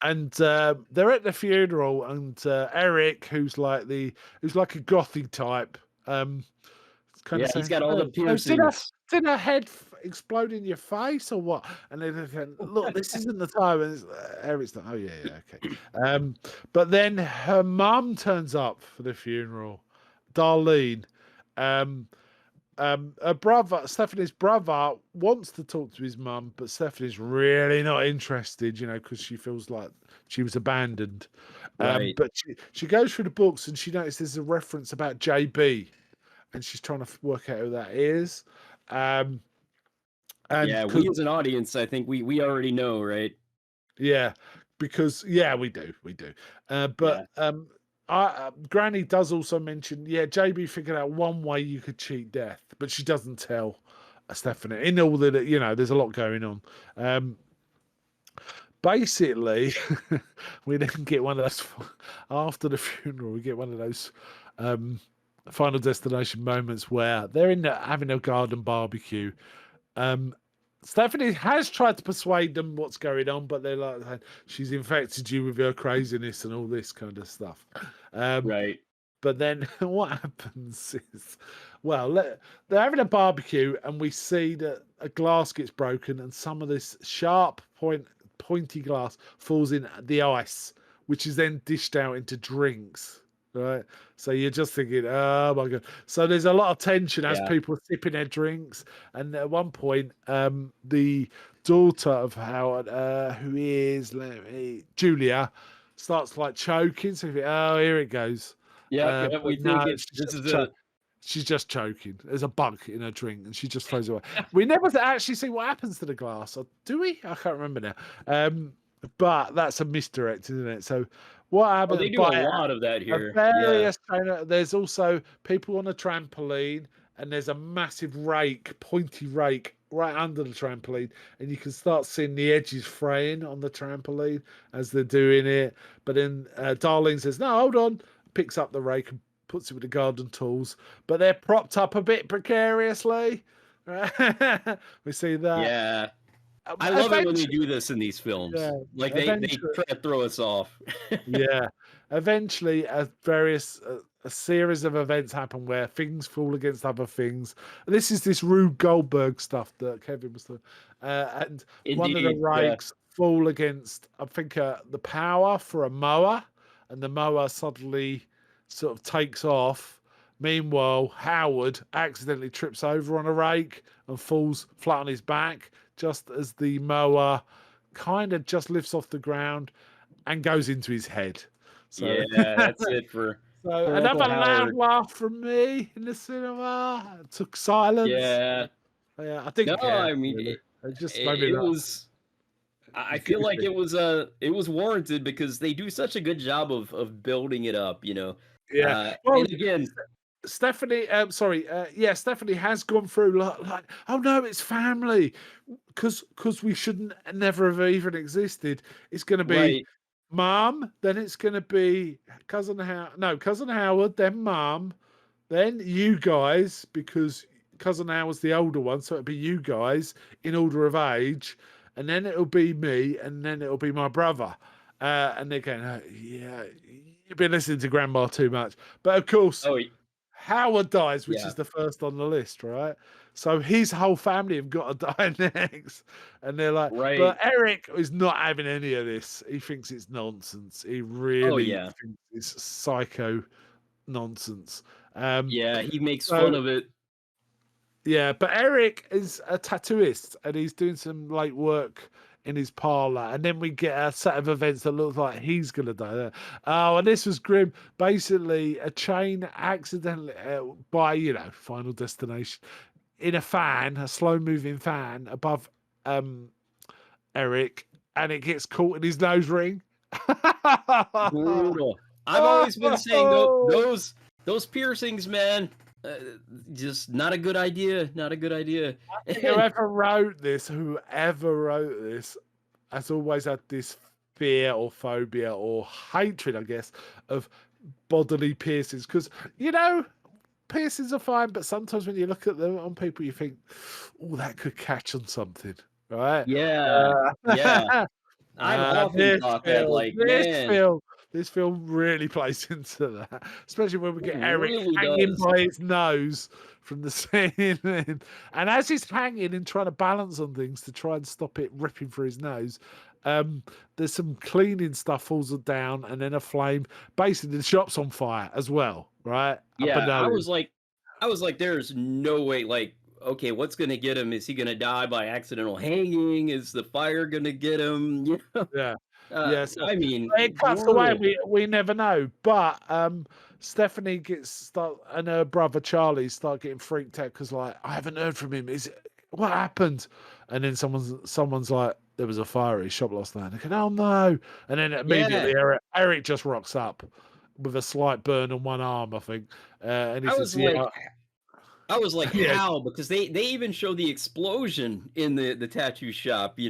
And they're at the funeral, and Eric, who's like a gothy type, kind yeah, of he's saying, got all the "Oh, piercings. did her head explode in your face or what?" And then they think, "Look, this isn't the time." And Eric's like, "Oh yeah, yeah, okay." But then her mum turns up for the funeral, Darlene. Um, her brother, Stephanie's brother, wants to talk to his mum, but Stephanie's really not interested, because she feels like she was abandoned. Right. But she goes through the books and she notices there's a reference about JB, and she's trying to work out who that is. Um, and Yeah, we as an audience, I think we already know, right? yeah, because we do, Yeah. but Granny does also mention, JB figured out one way you could cheat death, but she doesn't tell Stephanie. In all that, there's a lot going on. Basically, we then get one of those after the funeral. We get one of those Final Destination moments where they're having a garden barbecue. Stephanie has tried to persuade them what's going on, but they're like, she's infected you with her craziness and all this kind of stuff. Right. But then what happens is, they're having a barbecue, and we see that a glass gets broken, and some of this sharp pointy glass falls in the ice, which is then dished out into drinks. Right, so you're just thinking, oh my god. So there's a lot of tension as Yeah. people are sipping their drinks, and at one point, the daughter of Howard, who is Julia, starts like choking. So you think, oh, here it goes. Yeah, But we no, think this is a she's just choking. There's a bug in her drink, and she just throws it away. We never actually see what happens to the glass, or do we? I can't remember now. But that's a misdirect, isn't it? So what oh, they happened? do a lot of that here. Yeah. There's also people on a trampoline, and there's a massive pointy rake right under the trampoline, and you can start seeing the edges fraying on the trampoline as they're doing it. But then Darlene says, "No, hold on," picks up the rake and puts it with the garden tools, but they're propped up a bit precariously. We see that. Yeah. I love it when they do this in these films. Yeah, Like they try to throw us off. yeah. Eventually, a series of events happen where things fall against other things. This is this Rube Goldberg stuff that Kevin was doing. And one of the Indeed, yeah. rakes fall against, I think, the power for a mower, and the mower suddenly sort of takes off. Meanwhile, Howard accidentally trips over on a rake and falls flat on his back just as the mower kind of just lifts off the ground and goes into his head. So, Yeah, that's it for another Uncle loud Howard. laugh from me in the cinema. It took silence. Yeah. Yeah, I didn't No, care. I mean Really. It just made me it laugh. was I feel like it was warranted because they do such a good job of building it up. Yeah. Well, And again, Stephanie, Stephanie has gone through like, oh no, it's family, because we shouldn't never have even existed. It's going to be right. mom, then it's going to be cousin Howard, then mom, then you guys, because cousin Howard's the older one, so it'll be you guys in order of age, and then it'll be me, and then it'll be my brother. And they're going, yeah, you've been listening to grandma too much. But of course, Oh, Howard dies, which Yeah. is the first on the list, right? So his whole family have got to die next. And they're like, Right. but Eric is not having any of this. He thinks it's nonsense. He really yeah. thinks it's psycho nonsense. Yeah, he makes so fun of it. yeah, but Eric is a tattooist and he's doing some late work in his parlor, and then we get a set of events that look like he's gonna die there. Oh, and this was grim. Basically, a chain accidentally by Final Destination in a fan, a slow moving fan above Eric, and it gets caught in his nose ring. Brutal. I've always been saying those piercings, man, just not a good idea. Not a good idea. Whoever wrote this has always had this fear or phobia or hatred, I guess, of bodily piercings. Because, piercings are fine, but sometimes when you look at them on people, you think, oh, that could catch on something, right? Yeah, yeah. I've often thought that, like, man, this film really plays into that, especially when we get it Eric really hanging does. by his nose from the ceiling, and as he's hanging and trying to balance on things to try and stop it ripping through his nose, there's some cleaning stuff falls down, and then a flame. Basically, the shop's on fire as well, right? Yeah, Up I was like, there's no way. Like, okay, what's gonna get him? Is he gonna die by accidental hanging? Is the fire gonna get him? Yeah. Yes, I mean, it cuts away. brutal. We never know. But Stephanie and her brother Charlie start getting freaked out because I haven't heard from him. What happened? And then someone's like, there was a fire at his shop last night. And they go, oh no! And then immediately Eric just rocks up with a slight burn on one arm, I think. And he I says, was like, yeah. I was like, Yeah. how? Because they even show the explosion in the tattoo shop.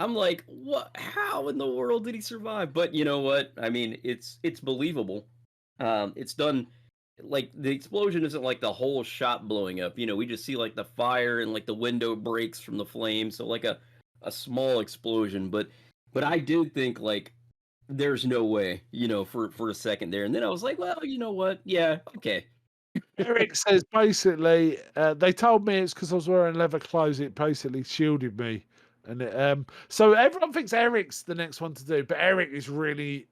I'm like, what? How in the world did he survive? But you know what? I mean, it's believable. It's done. Like, the explosion isn't like the whole shop blowing up. We just see like the fire and like the window breaks from the flame. So like a small explosion. But I did think, like, there's no way. For a second there, and then I was like, well, you know what? Yeah, okay. Eric says basically, they told me it's because I was wearing leather clothes. It basically shielded me, and so everyone thinks Eric's the next one to do, but Eric is really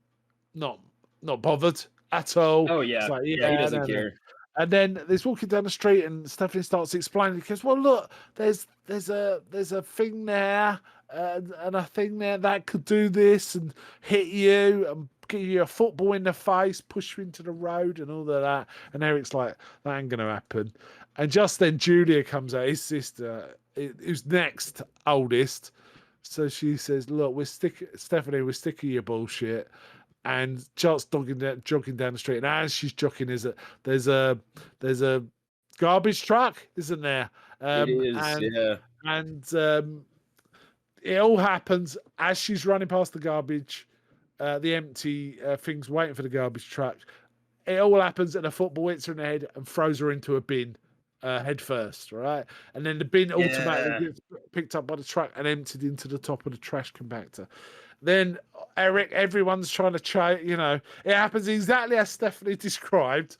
not bothered at all. Oh yeah, It's like, yeah, he doesn't no. care. And then there's walking down the street, and Stephanie starts explaining because, well, look, there's a thing there, and a thing there that could do this and hit you and give you a football in the face, push you into the road, and all of that. And Eric's like, that ain't gonna happen. And just then, Julia comes out, his sister, who's next oldest. So she says, look, Stephanie, we're sick of your bullshit. And just jogging down the street, and as she's jogging, there's a garbage truck, isn't there? It is, yeah. And it all happens as she's running past the garbage, the empty things waiting for the garbage truck. It all happens, and a football hits her in the head and throws her into a bin. Head first, right? And then the bin automatically gets picked up by the truck and emptied into the top of the trash compactor. Then Eric, everyone's trying to chase, it happens exactly as Stephanie described.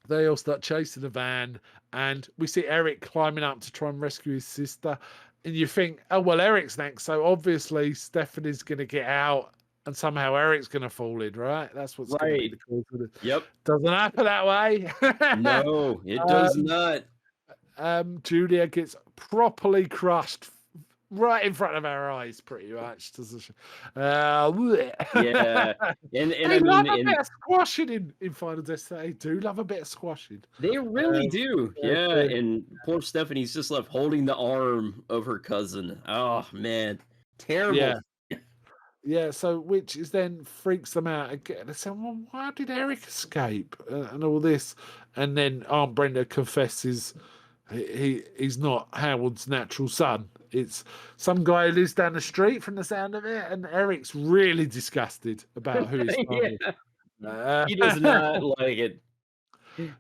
They all start chasing the van, and we see Eric climbing up to try and rescue his sister. And you think, oh, well, Eric's next. So obviously Stephanie's going to get out and somehow Eric's going to fall in, right? That's what's going to be the cause of it. Yep. Doesn't happen that way. No, it does not. Julia gets properly crushed right in front of our eyes, pretty much. Doesn't she? Yeah, and They love a bit of squashing in Final Destination. They do love a bit of squashing. They really do. Yeah, yeah. and poor Stephanie's just left holding the arm of her cousin. Oh man, terrible. Yeah, so which is then freaks them out again. They say, well, why did Eric escape and all this? And then Aunt Brenda confesses he's not Howard's natural son. It's some guy who lives down the street from the sound of it, and Eric's really disgusted about who his son is. He does not like it.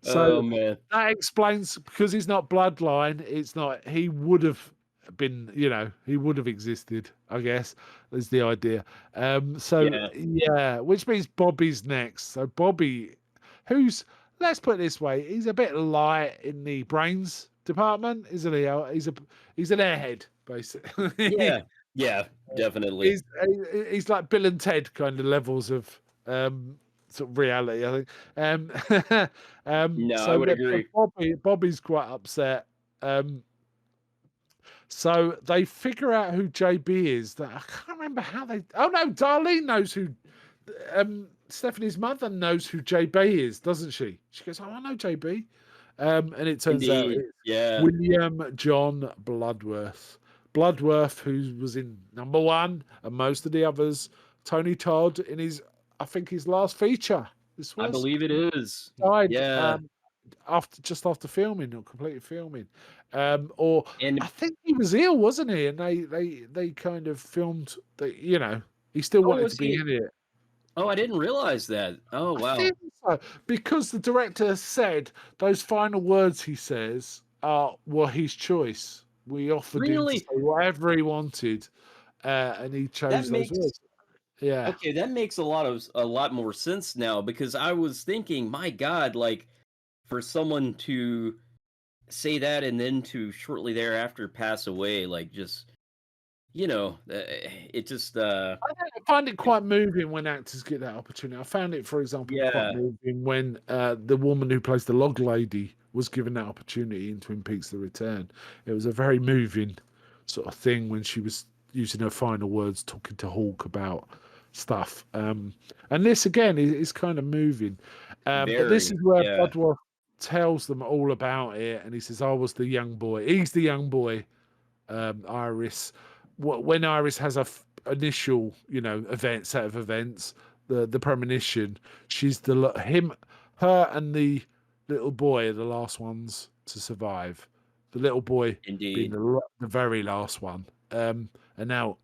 So oh man, that explains, because he's not bloodline, it's not, he would have been, he would have existed, I guess, is the idea. So which means Bobby's next. So Bobby, who's let's put it this way: he's a bit light in the brains department, isn't he? He's an airhead, basically. Yeah, yeah, definitely. He's like Bill and Ted kind of levels of sort of reality, I think. No, I So would yeah, agree. Bobby's quite upset. Um, so they figure out who JB is. That I can't remember how they. Oh no, Darlene knows who. Stephanie's mother knows who JB is, doesn't she? She goes, "Oh, I know JB," and it turns out Indeed. it's Yeah. William John Bloodworth. Bloodworth, who was in number one and most of the others. Tony Todd in his, I think his last feature. This I was believe it is. died Yeah. after filming or completed filming, or I And think he was ill, wasn't he? And they kind of filmed that. He still oh, wanted to was be he? in it. Oh, I didn't realize that. Oh, I wow. think so, because the director said those final words he says were his choice. We offered him to say Really? whatever he wanted, and he That chose those makes words. Yeah. okay, that makes a lot more sense now because I was thinking, my God, like for someone to say that and then to shortly thereafter pass away, like just it just I find it quite moving when actors get that opportunity. I found it, for example, quite yeah, moving when the woman who plays the log lady was given that opportunity in Twin Peaks: The Return. It was a very moving sort of thing when she was using her final words, talking to Hawk about stuff. And this again is kind of moving. But this very. is where Yeah. Bloodworth tells them all about it, and he says, "I was the young boy." He's the young boy, Iris. When Iris has a initial, set of events, the premonition, she's her and the little boy are the last ones to survive. The little boy being Indeed. the very last one. And now,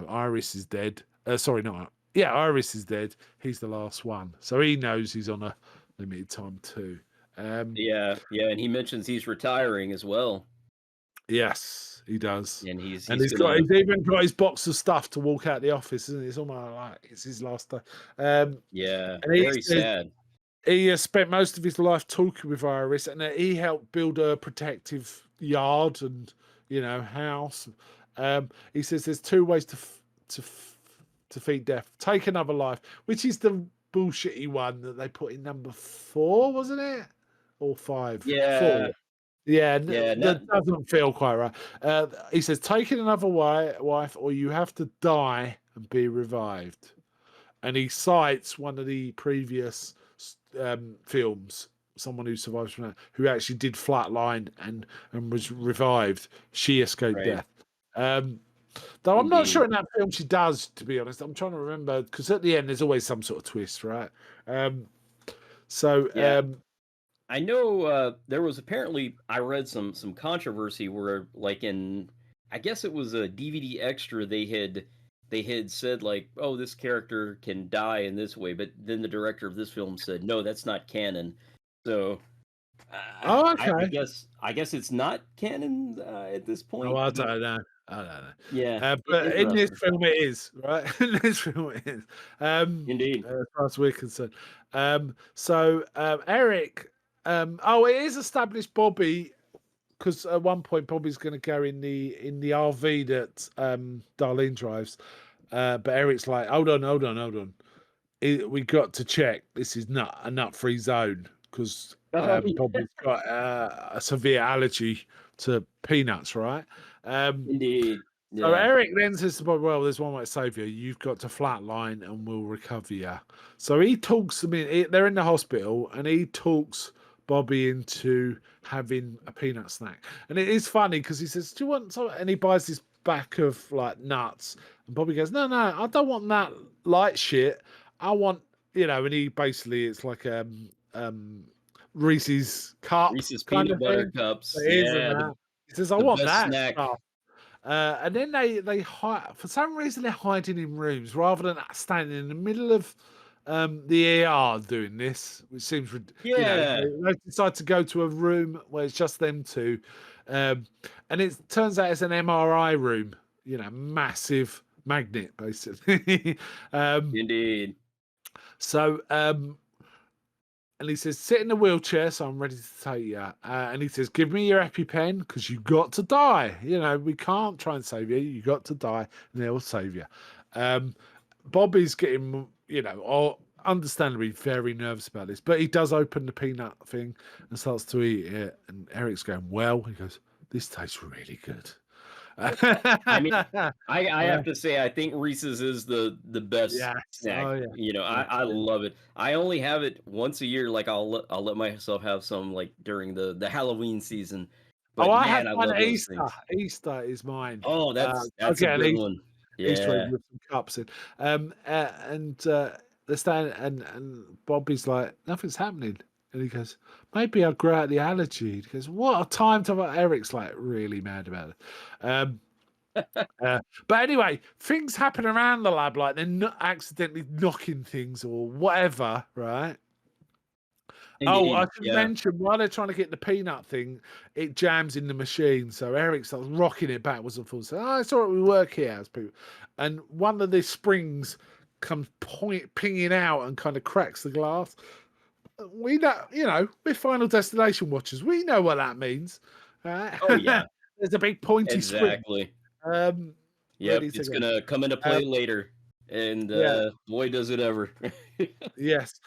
Iris is dead. Sorry, not. Yeah, Iris is dead. He's the last one, so he knows he's on a limited time too. Um, Yeah, yeah, and he mentions he's retiring as well, Yes, he does. and And he's gonna. he's even got his box of stuff to walk out the office, isn't it? It's almost like it's his last day. Yeah, And he very says sad. he has spent most of his life talking with Iris, and that he helped build a protective yard and house. He says there's two ways to defeat death: take another life, which is the bullshitty one that they put in number 4, wasn't it, or 5? Yeah, 4. Yeah, yeah, not that doesn't feel quite right. He says, taking another wife, or you have to die and be revived. And he cites one of the previous films, someone who survives from that, who actually did flatline and was revived. She escaped right. death. Though I'm not sure Indeed. in that film she does, to be honest. I'm trying to remember, because at the end there's always some sort of twist, right? So Yeah, I know there was apparently I read some controversy where like in I guess it was a DVD extra they had said like, oh, this character can die in this way, but then the director of this film said no, that's not canon. So oh, I okay. guess it's not canon at this Oh, point, I but don't know. I don't know. yeah, But in this interesting. film, it is right. In this film, it is. Indeed. As far as we're concerned. Eric. It is established Bobby, because at one point Bobby's going to go in the RV that Darlene drives. But Eric's like, hold on. We got to check. This is not a nut-free zone, because Oh, Bobby's got a severe allergy to peanuts, right? Um, indeed. so Yeah. Eric then says to Bobby, well, there's one way to save you. You've got to flatline and we'll recover you. So he talks them in. They're in the hospital, and he talks Bobby into having a peanut snack. And it is funny because he says, do you want some? And he buys this back of like nuts. And Bobby goes, no, I don't want that light shit. I want, and he basically, it's like Reese's cup Reese's kind peanut of butter thing. cups. It isn't Yeah, that. He says, I the want best that snack. stuff. And then they hide, for some reason they're hiding in rooms rather than standing in the middle of the ER doing this, which seems Yeah. they decide to go to a room where it's just them two, and it turns out it's an MRI room, massive magnet basically. Indeed. So and he says, sit in the wheelchair, so I'm ready to take you. And he says, give me your EpiPen, because you got to die. You know, we can't try and save you. You got to die, and they'll save you. Bobby's getting, you know, understandably very nervous about this, but he does open the peanut thing and starts to eat it. And Eric's going, well, he goes, this tastes really good. I mean, I have to say, I think Reese's is the best Yes. snack. Oh, yeah. You know, Yeah. I love it. I only have it once a year. Like I'll let myself have some like during the Halloween season. But I have man, I mine love at those Easter. things. Easter is mine. Oh, I'll that's a get an good one. Easter egg Yeah. with some cups in. They're standing, and Bobby's like, nothing's happening. And he goes, maybe I'll grow out the allergy. He goes, what a time to. Eric's like really mad about it. But anyway, things happen around the lab, like they're not accidentally knocking things or whatever, right? Oh, I Indeed. should Yeah. mention, while they're trying to get the peanut thing, it jams in the machine. So Eric starts rocking it backwards and forwards. So, oh, it's all right, we work here as people. And one of the springs comes pinging out and kind of cracks the glass. We know, you know, we're Final Destination watchers. We know what that means. Right? Oh yeah. There's a big pointy spring. Exactly. Yep. Ready to It's go. gonna come into play later, and Yeah. boy does it ever. Yes.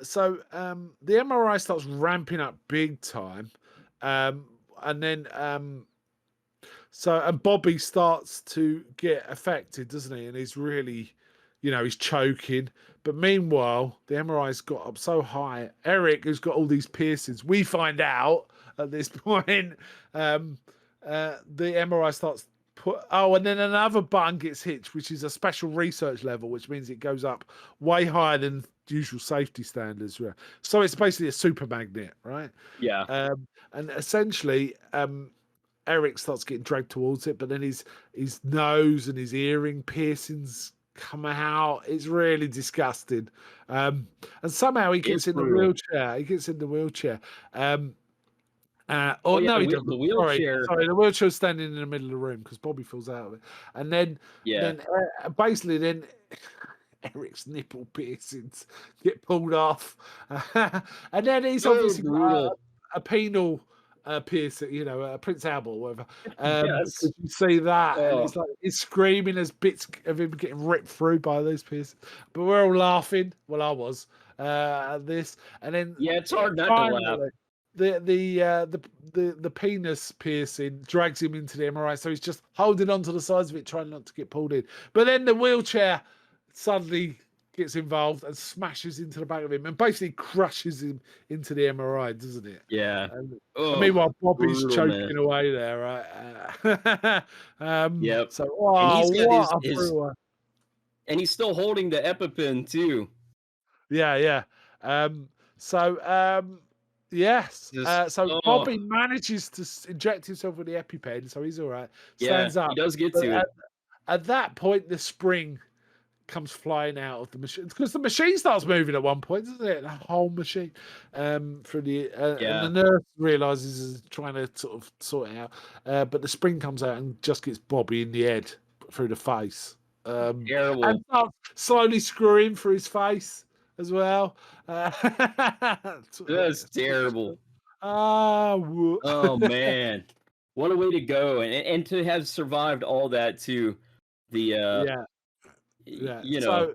So the MRI starts ramping up big time. And then and Bobby starts to get affected, doesn't he? And he's really, you know, he's choking. But meanwhile, the MRI's got up so high. Eric, who's got all these piercings, we find out at this point, the MRI starts and then another button gets hit, which is a special research level, which means it goes up way higher than usual safety standards. So it's basically a super magnet, right? Yeah. And essentially, Eric starts getting dragged towards it, but then his nose and his earring piercings come out. It's really disgusting. And somehow he gets in the wheelchair. He gets in the wheelchair. Oh, yeah, no, he the doesn't. wheelchair. Sorry, the wheelchair's standing in the middle of the room because Bobby falls out of it, and then basically Eric's nipple piercings get pulled off, and then he's obviously got a penal piercing, you know, Prince Albert or whatever. Yes. You see that, and it's like he's screaming as bits of him getting ripped through by those piercings. But we're all laughing. Well, I was at this, and then it's hard not to laugh. The penis piercing drags him into the MRI, so he's just holding on to the sides of it, trying not to get pulled in. But then the wheelchair suddenly gets involved and smashes into the back of him and basically crushes him into the MRI, doesn't it? Yeah. And meanwhile, Bobby's brutal, choking man. away there, right? Yep. So, and he's got his and he's still holding the EpiPen too. Yeah. Yes. So Bobby manages to inject himself with the EpiPen, so he's all right. Stands up. He does get to it. At that point, the spring comes flying out of the machine because the machine starts moving at one point, doesn't it? The whole machine. Through the and the nurse realizes is trying to sort of sort it out, but the spring comes out and just gets Bobby in the head through the face. Terrible. And starts slowly screwing through his face as well. That's terrible. Oh man, what a way to go, and to have survived all that too. The you know, so,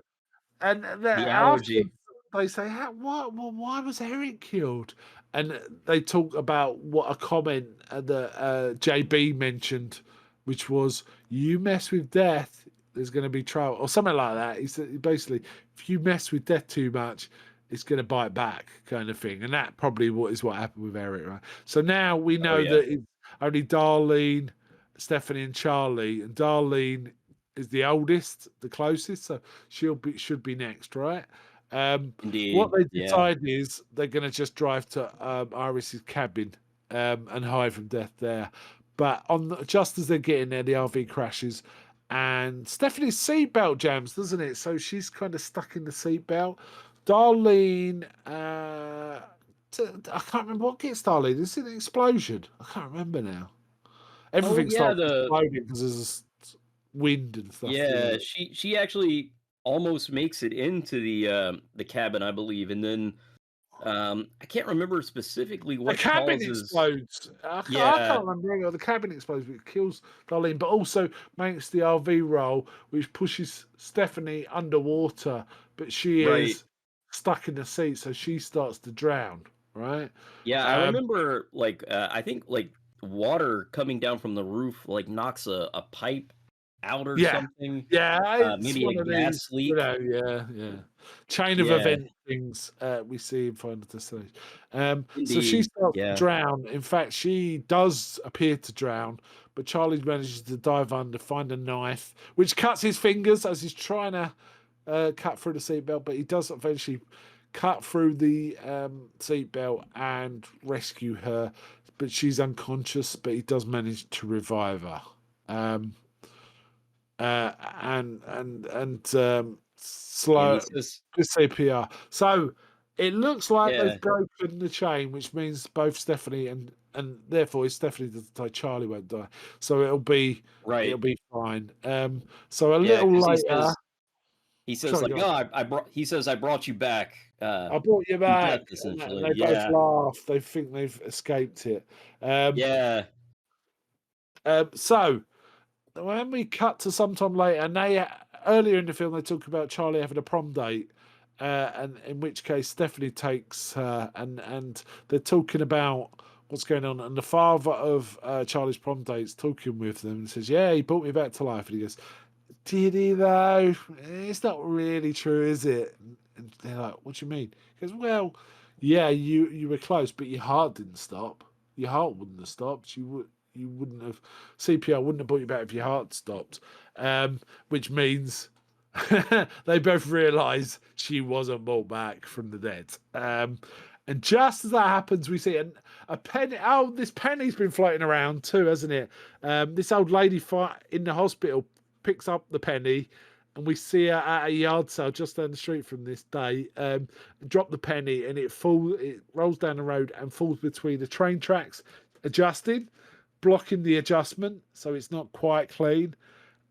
and the allergy. They say, why was Eric killed? And they talk about what a comment that JB mentioned, which was, you mess with death, there's going to be trouble, or something like that. He said, basically, if you mess with death too much, it's going to bite back, kind of thing. And that probably is what happened with Eric, right? So now we know that it's only Darlene, Stephanie, and Charlie, and Darlene is the oldest, the closest, so should be next, right? Indeed. What they decide is they're going to just drive to Iris's cabin and hide from death there. But just as they're getting there, the RV crashes, and Stephanie's seatbelt jams, doesn't it? So she's kind of stuck in the seatbelt. Darlene, I can't remember what gets Darlene. Is it an explosion? I can't remember now. Everything starts exploding because there's wind and stuff. Yeah, she actually almost makes it into the cabin, I believe, and then I can't remember specifically The what cabin causes. explodes. I Yeah, can't remember any the cabin explodes, which kills Darlene, but also makes the RV roll, which pushes Stephanie underwater, but she right. is stuck in the seat, so she starts to drown. Right? Yeah, I Um, remember like I think like water coming down from the roof like knocks a pipe out or yeah, something. yeah, it's Maybe a one of these, gas leak. yeah, chain of Yeah, event things we see in Final Destination. So she indeed. starts to Yeah. drown. In fact, she does appear to drown, but Charlie manages to dive under, find a knife, which cuts his fingers as he's trying to cut through the seatbelt, but he does eventually cut through the seatbelt and rescue her. But she's unconscious, but he does manage to revive her. Um, and And he slow says, CPR. So it looks like yeah, they've broken the chain, which means both Stephanie and therefore if Stephanie doesn't die, Charlie won't die. So it'll right. be fine. So a Yeah, little because later, he says sorry, like, go on. oh, I brought. He says I brought you back I brought you from death, back, and essentially. they both Yeah, laugh. They think they've escaped it. Um, yeah. so when we cut to sometime later, and earlier in the film they talk about Charlie having a prom date, and in which case Stephanie takes her, and they're talking about what's going on, and the father of Charlie's prom date's talking with them and says, "Yeah, he brought me back to life," and he goes, "Did he though? It's not really true, is it?" And they're like, "What do you mean?" He goes, "Well, yeah, you were close, but your heart didn't stop. Your heart wouldn't have stopped. You wouldn't have CPR wouldn't have brought you back if your heart stopped." Which means they both realise she wasn't brought back from the dead. And just as that happens, we see a penny. Oh, this penny's been floating around too, hasn't it? This old lady in the hospital picks up the penny, and we see her at a yard sale just down the street from this day. Drop the penny, and it rolls down the road and falls between the train tracks, adjusting, blocking the adjustment, so it's not quite clean.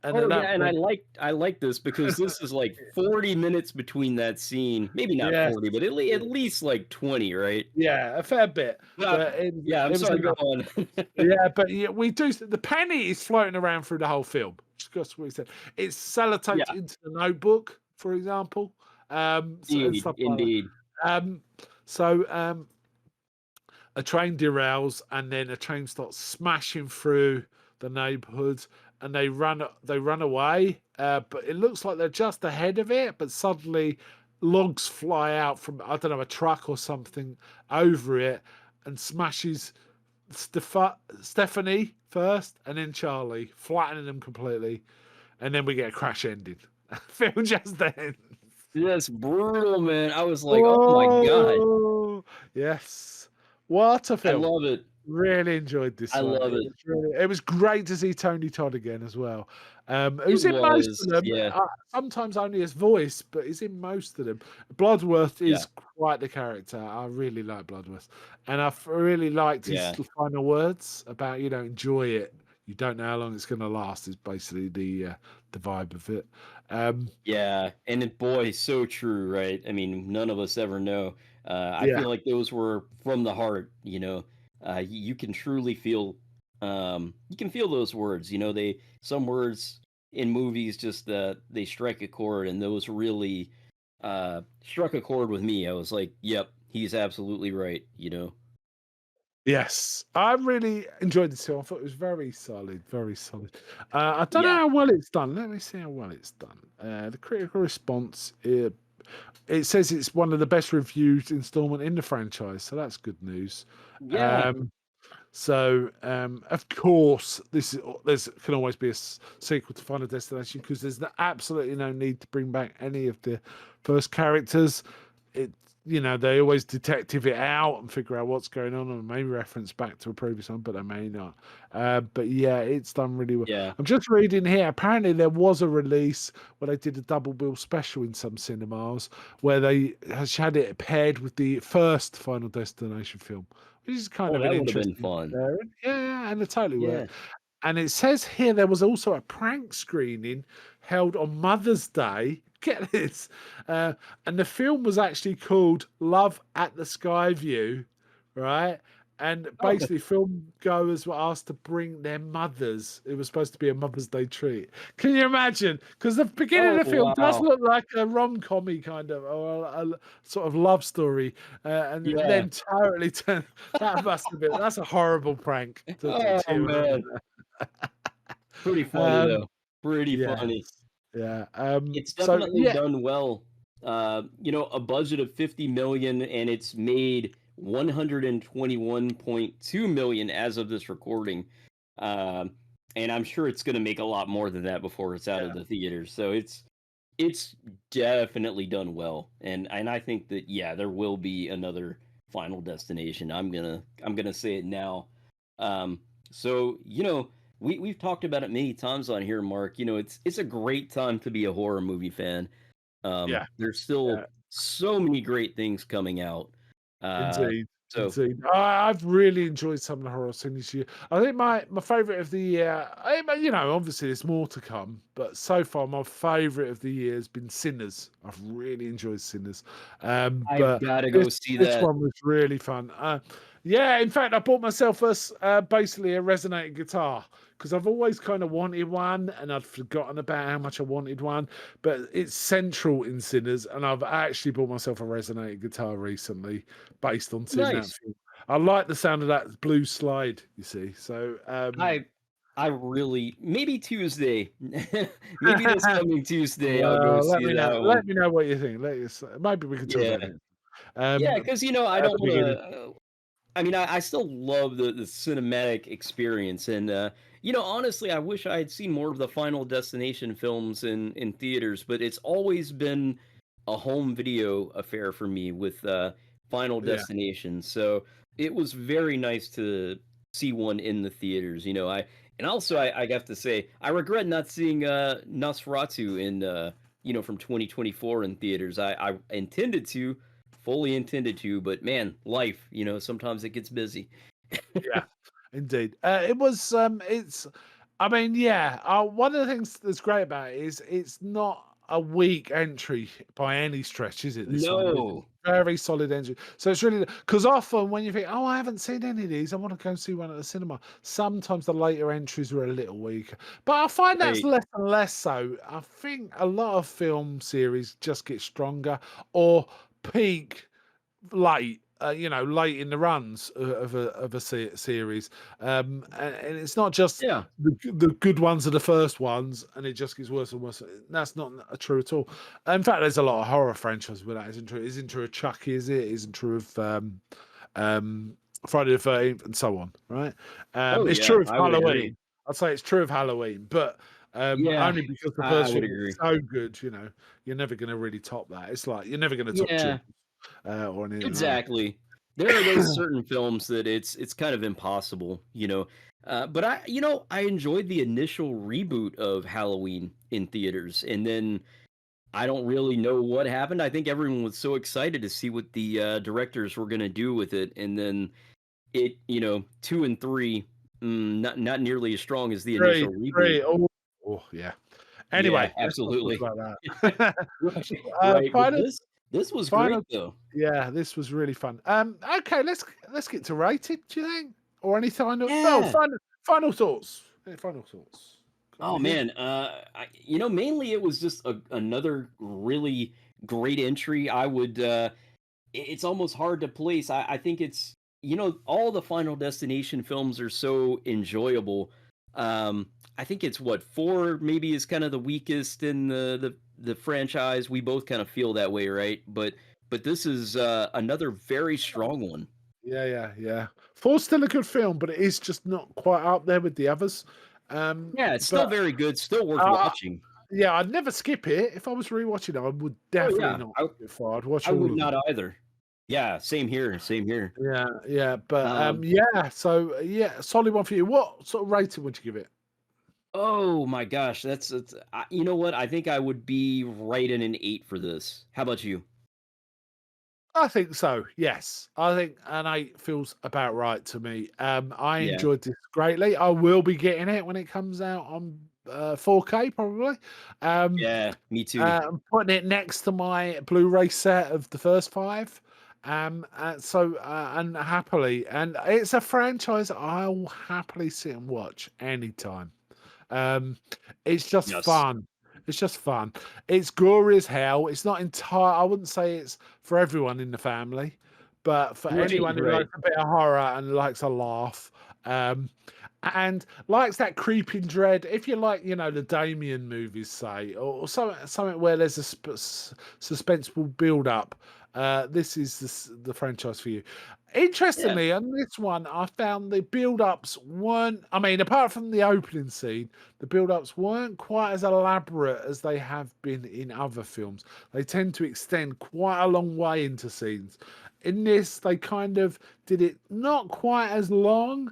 And Oh at yeah, that and point, I like this because this is like 40 minutes between that scene. Maybe not yeah, 40, but at least like 20, right? yeah, a fair bit. Uh, But yeah, I'm it was sorry. Go enough. on. Yeah, but yeah, we do. The penny is floating around through the whole film. Just what we said. It's sellotaped Yeah, into the notebook, for example, and indeed, stuff like that. indeed. Um, so a train derails, and then a train starts smashing through the neighborhood, and they run away. But it looks like they're just ahead of it, but suddenly logs fly out from, I don't know, a truck or something over it and smashes Stephanie first, and then Charlie, flattening them completely, and then we get a crash ending. Film just ends. That's brutal, man. I was like, oh my god, Oh, yes. What a I film. love it. Really enjoyed this I one. love it. It was great to see Tony Todd again as well. It Who's in most was, of them, yeah, sometimes only his voice, but he's in most of them. Bloodworth yeah, is quite the character. I really like Bloodworth. And really liked his yeah. final words about, enjoy it. You don't know how long it's going to last, is basically the vibe of it. Um, Yeah, and boy, so true, right? I mean, none of us ever know. I yeah. feel like those were from the heart, you can truly feel, you can feel those words. Some words in movies just they strike a chord, and those really struck a chord with me. I was like, yep, he's absolutely right. Yes, I really enjoyed this film. I thought it was very solid, very solid. I don't know Yeah, how well it's done. Let me see how well it's done. The critical response, it says it's one of the best reviewed installment in the franchise, so that's good news. yeah, Um, of course, there's can always be a sequel to Final Destination because there's absolutely no need to bring back any of the first characters. It they always detective it out and figure out what's going on, and maybe reference back to a previous one, but they may not. But yeah, it's done really well. yeah. I'm just reading here. Apparently, there was a release where they did a double bill special in some cinemas where they had it paired with the first Final Destination film, which is kind Oh, of an that would have been interesting fun. pairing. Yeah, and it totally Yeah. worked. And it says here there was also a prank screening held on Mother's Day get this. And the film was actually called Love at the Sky View, right? And Oh, basically, film goers were asked to bring their mothers. It was supposed to be a Mother's Day treat. Can you imagine? Because the beginning oh of the film does wow. look like a rom-commy kind of, or a sort of love story, and Yeah. then totally turn. That must have been. That's a horrible prank to Oh cheer man. Pretty funny Um, though. Pretty yes, funny. yeah. It's So definitely yeah, done well. A budget of 50 million and it's made 121.2 million as of this recording. Um, and I'm sure it's going to make a lot more than that before it's out yeah, of the theaters. So it's definitely done well. And I think that yeah, there will be another Final Destination. I'm gonna say it now. Um, so we've talked about it many times on here, Mark. It's a great time to be a horror movie fan. yeah, There's yeah. still so many great things coming out. Uh, Indeed, so indeed. I've really enjoyed some of the horror scenes this year. I think my favorite of the year, obviously there's more to come, but so far my favorite of the year has been Sinners. I've really enjoyed Sinners. I've But got to this go see this that. one was really fun. Yeah, in fact, I bought myself basically a resonating guitar because I've always kind of wanted one, and I'd forgotten about how much I wanted one. But it's central in Sinners, and I've actually bought myself a resonating guitar recently based on seeing that Nice. film. I like the sound of that blue slide, you see. So, I I really maybe Tuesday, maybe this coming Tuesday I'll go well, let see me know. that one. Let me know what you think. Maybe we could talk Yeah, about it. yeah, Um, because I at don't the want beginning. to. I mean, I still love the cinematic experience, and honestly, I wish I had seen more of the Final Destination films in theaters. But it's always been a home video affair for me with Final Yeah, Destination. So it was very nice to see one in the theaters. And also I have to say I regret not seeing Nosferatu in from 2024 in theaters. I intended to, fully intended to, but man, life, sometimes it gets busy. yeah, indeed. It was. It's. I mean, yeah. One of the things that's great about it is it's not a weak entry by any stretch, is it? This one, it's No. very solid entry. So it's really because often when you think, oh, I haven't seen any of these, I want to go and see one at the cinema. Sometimes the later entries are a little weaker, but I find that's Right. less and less so. I think a lot of film series just get stronger or peak late, late in the runs of a series, and it's not just Yeah. the good ones are the first ones, and it just gets worse and worse. That's not true at all. In fact, there's a lot of horror franchises where that isn't true. It isn't true of Chucky, is it? It isn't true of um, Friday the 13th, and so on. Right? Oh It's yeah, true of I would agree. Halloween. I'd say it's true of Halloween, but Yeah, only because the I first would film is agree. so good. You're never going to really top that. It's like you're never going to top Yeah, Jaws or anything like that. exactly. There are those certain films that it's kind of impossible. But I enjoyed the initial reboot of Halloween in theaters, and then I don't really know what happened. I think everyone was so excited to see what the directors were going to do with it, and then two and three, not nearly as strong as the Three, initial reboot. three. Oh, yeah. Yeah, Anyway, let's not talk absolutely. about that. Right, right. But Final, this was great final. though. Yeah, this was really fun. Okay, let's get to rated. Do you think, or any final? No, Yeah. final thoughts. Any final thoughts? Got Oh anything? man, mainly it was just another really great entry. It's almost hard to place. I think it's all the Final Destination films are so enjoyable. I think it's what four maybe is kind of the weakest in the franchise. We both kind of feel that way, right? But this is another very strong one. Yeah. Four's still a good film, but it is just not quite up there with the others. Yeah, it's still But very good, still worth uh, watching. yeah, I'd never skip it if I was rewatching it. I would Oh definitely yeah, not skip it. I'd watch I all would of them. not either. Yeah, same here, same here. Yeah, but Um, yeah. So yeah, solid one for you. What sort of rating would you give it? oh my gosh, that's you know what? I think I would be right in an 8 for this. How about you? I think so. Yes, I think an 8 feels about right to me. I Yeah. enjoyed this greatly. I will be getting it when it comes out on 4K probably. Yeah, me too. I'm putting it next to my Blu-ray set of the first 5. And happily, and it's a franchise I'll happily sit and watch anytime. It's just Yes. fun. It's just fun. It's gory as hell. It's not entire. I wouldn't say it's for everyone in the family, but for Right, anyone who right. likes a bit of horror and likes a laugh, and likes that creeping dread. If you like, the Damien movies, say, or something where there's a suspenseful build up. This is the franchise for you. Interestingly, on this one, I found the build-ups weren't. I mean, apart from the opening scene, the build-ups weren't quite as elaborate as they have been in other films. They tend to extend quite a long way into scenes. In this, they kind of did it not quite as long,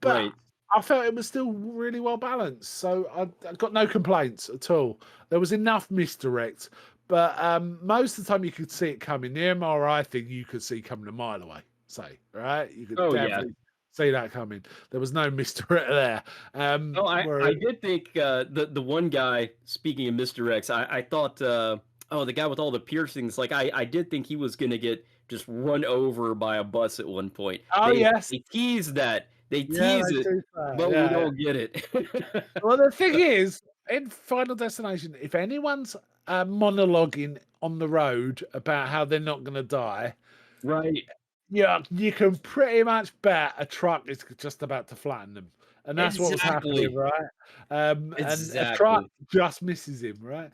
but Right. I felt it was still really well balanced. So I got no complaints at all. There was enough misdirect. But most of the time you could see it coming. The MRI thing you could see coming a mile away, say, right? You could Oh, yeah. definitely see that coming. There was no misdirect there. Oh, I did think the one guy, speaking of misdirects, I thought, the guy with all the piercings, like I did think he was going to get just run over by a bus at one point. Oh, yes. They tease that. They tease Yeah, it, do that, but yeah. we don't get it. Well, the thing is, in Final Destination, if anyone's monologuing on the road about how they're not going to die, Right. yeah, you can pretty much bet a truck is just about to flatten them. And that's what was happening, Exactly. right? And a truck just misses him, right?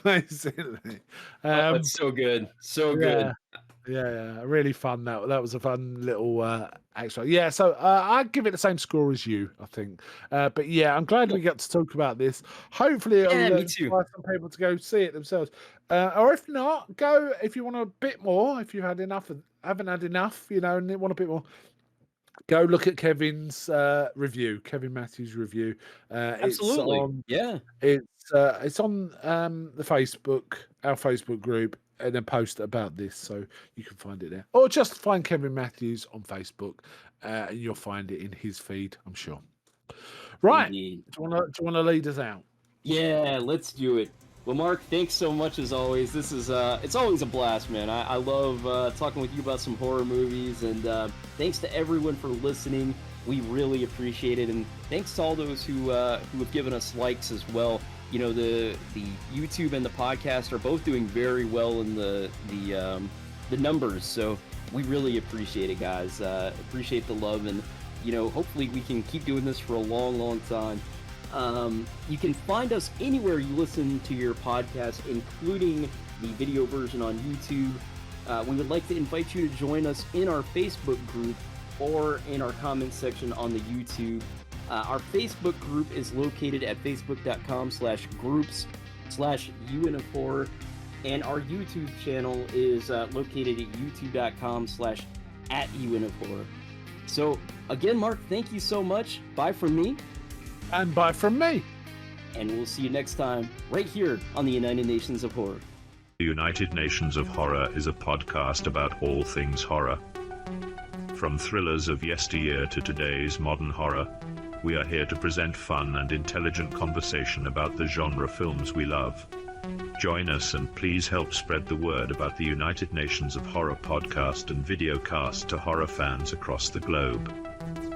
Basically. Oh, it's so good. So good. Yeah, really fun. That was a fun little extra. Yeah, so I'd give it the same score as you, I think. But yeah, I'm glad we got to talk about this. Hopefully, it'll Yeah, me too. inspire some people to go see it themselves. Or if not, go if you want a bit more. If you've had enough, haven't had enough, and want a bit more. Go look at Kevin's review, Kevin Matthews' review. Absolutely. It's on the Facebook, our Facebook group, and a post about this, so you can find it there. Or just find Kevin Matthews on Facebook, and you'll find it in his feed, I'm sure. Right? Indeed. Do you want to lead us out? Yeah, let's do it. Well, Mark, thanks so much as always. This is it's always a blast, man. I love talking with you about some horror movies, and thanks to everyone for listening. We really appreciate it, and thanks to all those who have given us likes as well. The YouTube and the podcast are both doing very well in the numbers, so we really appreciate it, guys. Appreciate the love, and hopefully we can keep doing this for a long time. You can find us anywhere you listen to your podcast, including the video version on YouTube. We would like to invite you to join us in our Facebook group or in our comments section on the YouTube. Our Facebook group is located at facebook.com/groups/UNF4, and our YouTube channel is located at youtube.com/@UNF4. So again, Mark, thank you so much. Bye from me. And bye from me. And we'll see you next time, right here on the United Nations of Horror. The United Nations of Horror is a podcast about all things horror. From thrillers of yesteryear to today's modern horror, we are here to present fun and intelligent conversation about the genre films we love. Join us and please help spread the word about the United Nations of Horror podcast and videocast to horror fans across the globe.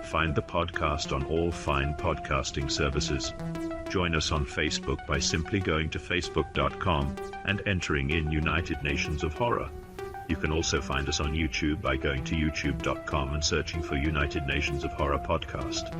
Find the podcast on all fine podcasting services. Join us on Facebook by simply going to facebook.com and entering in United Nations of Horror. You can also find us on YouTube by going to youtube.com and searching for United Nations of Horror podcast.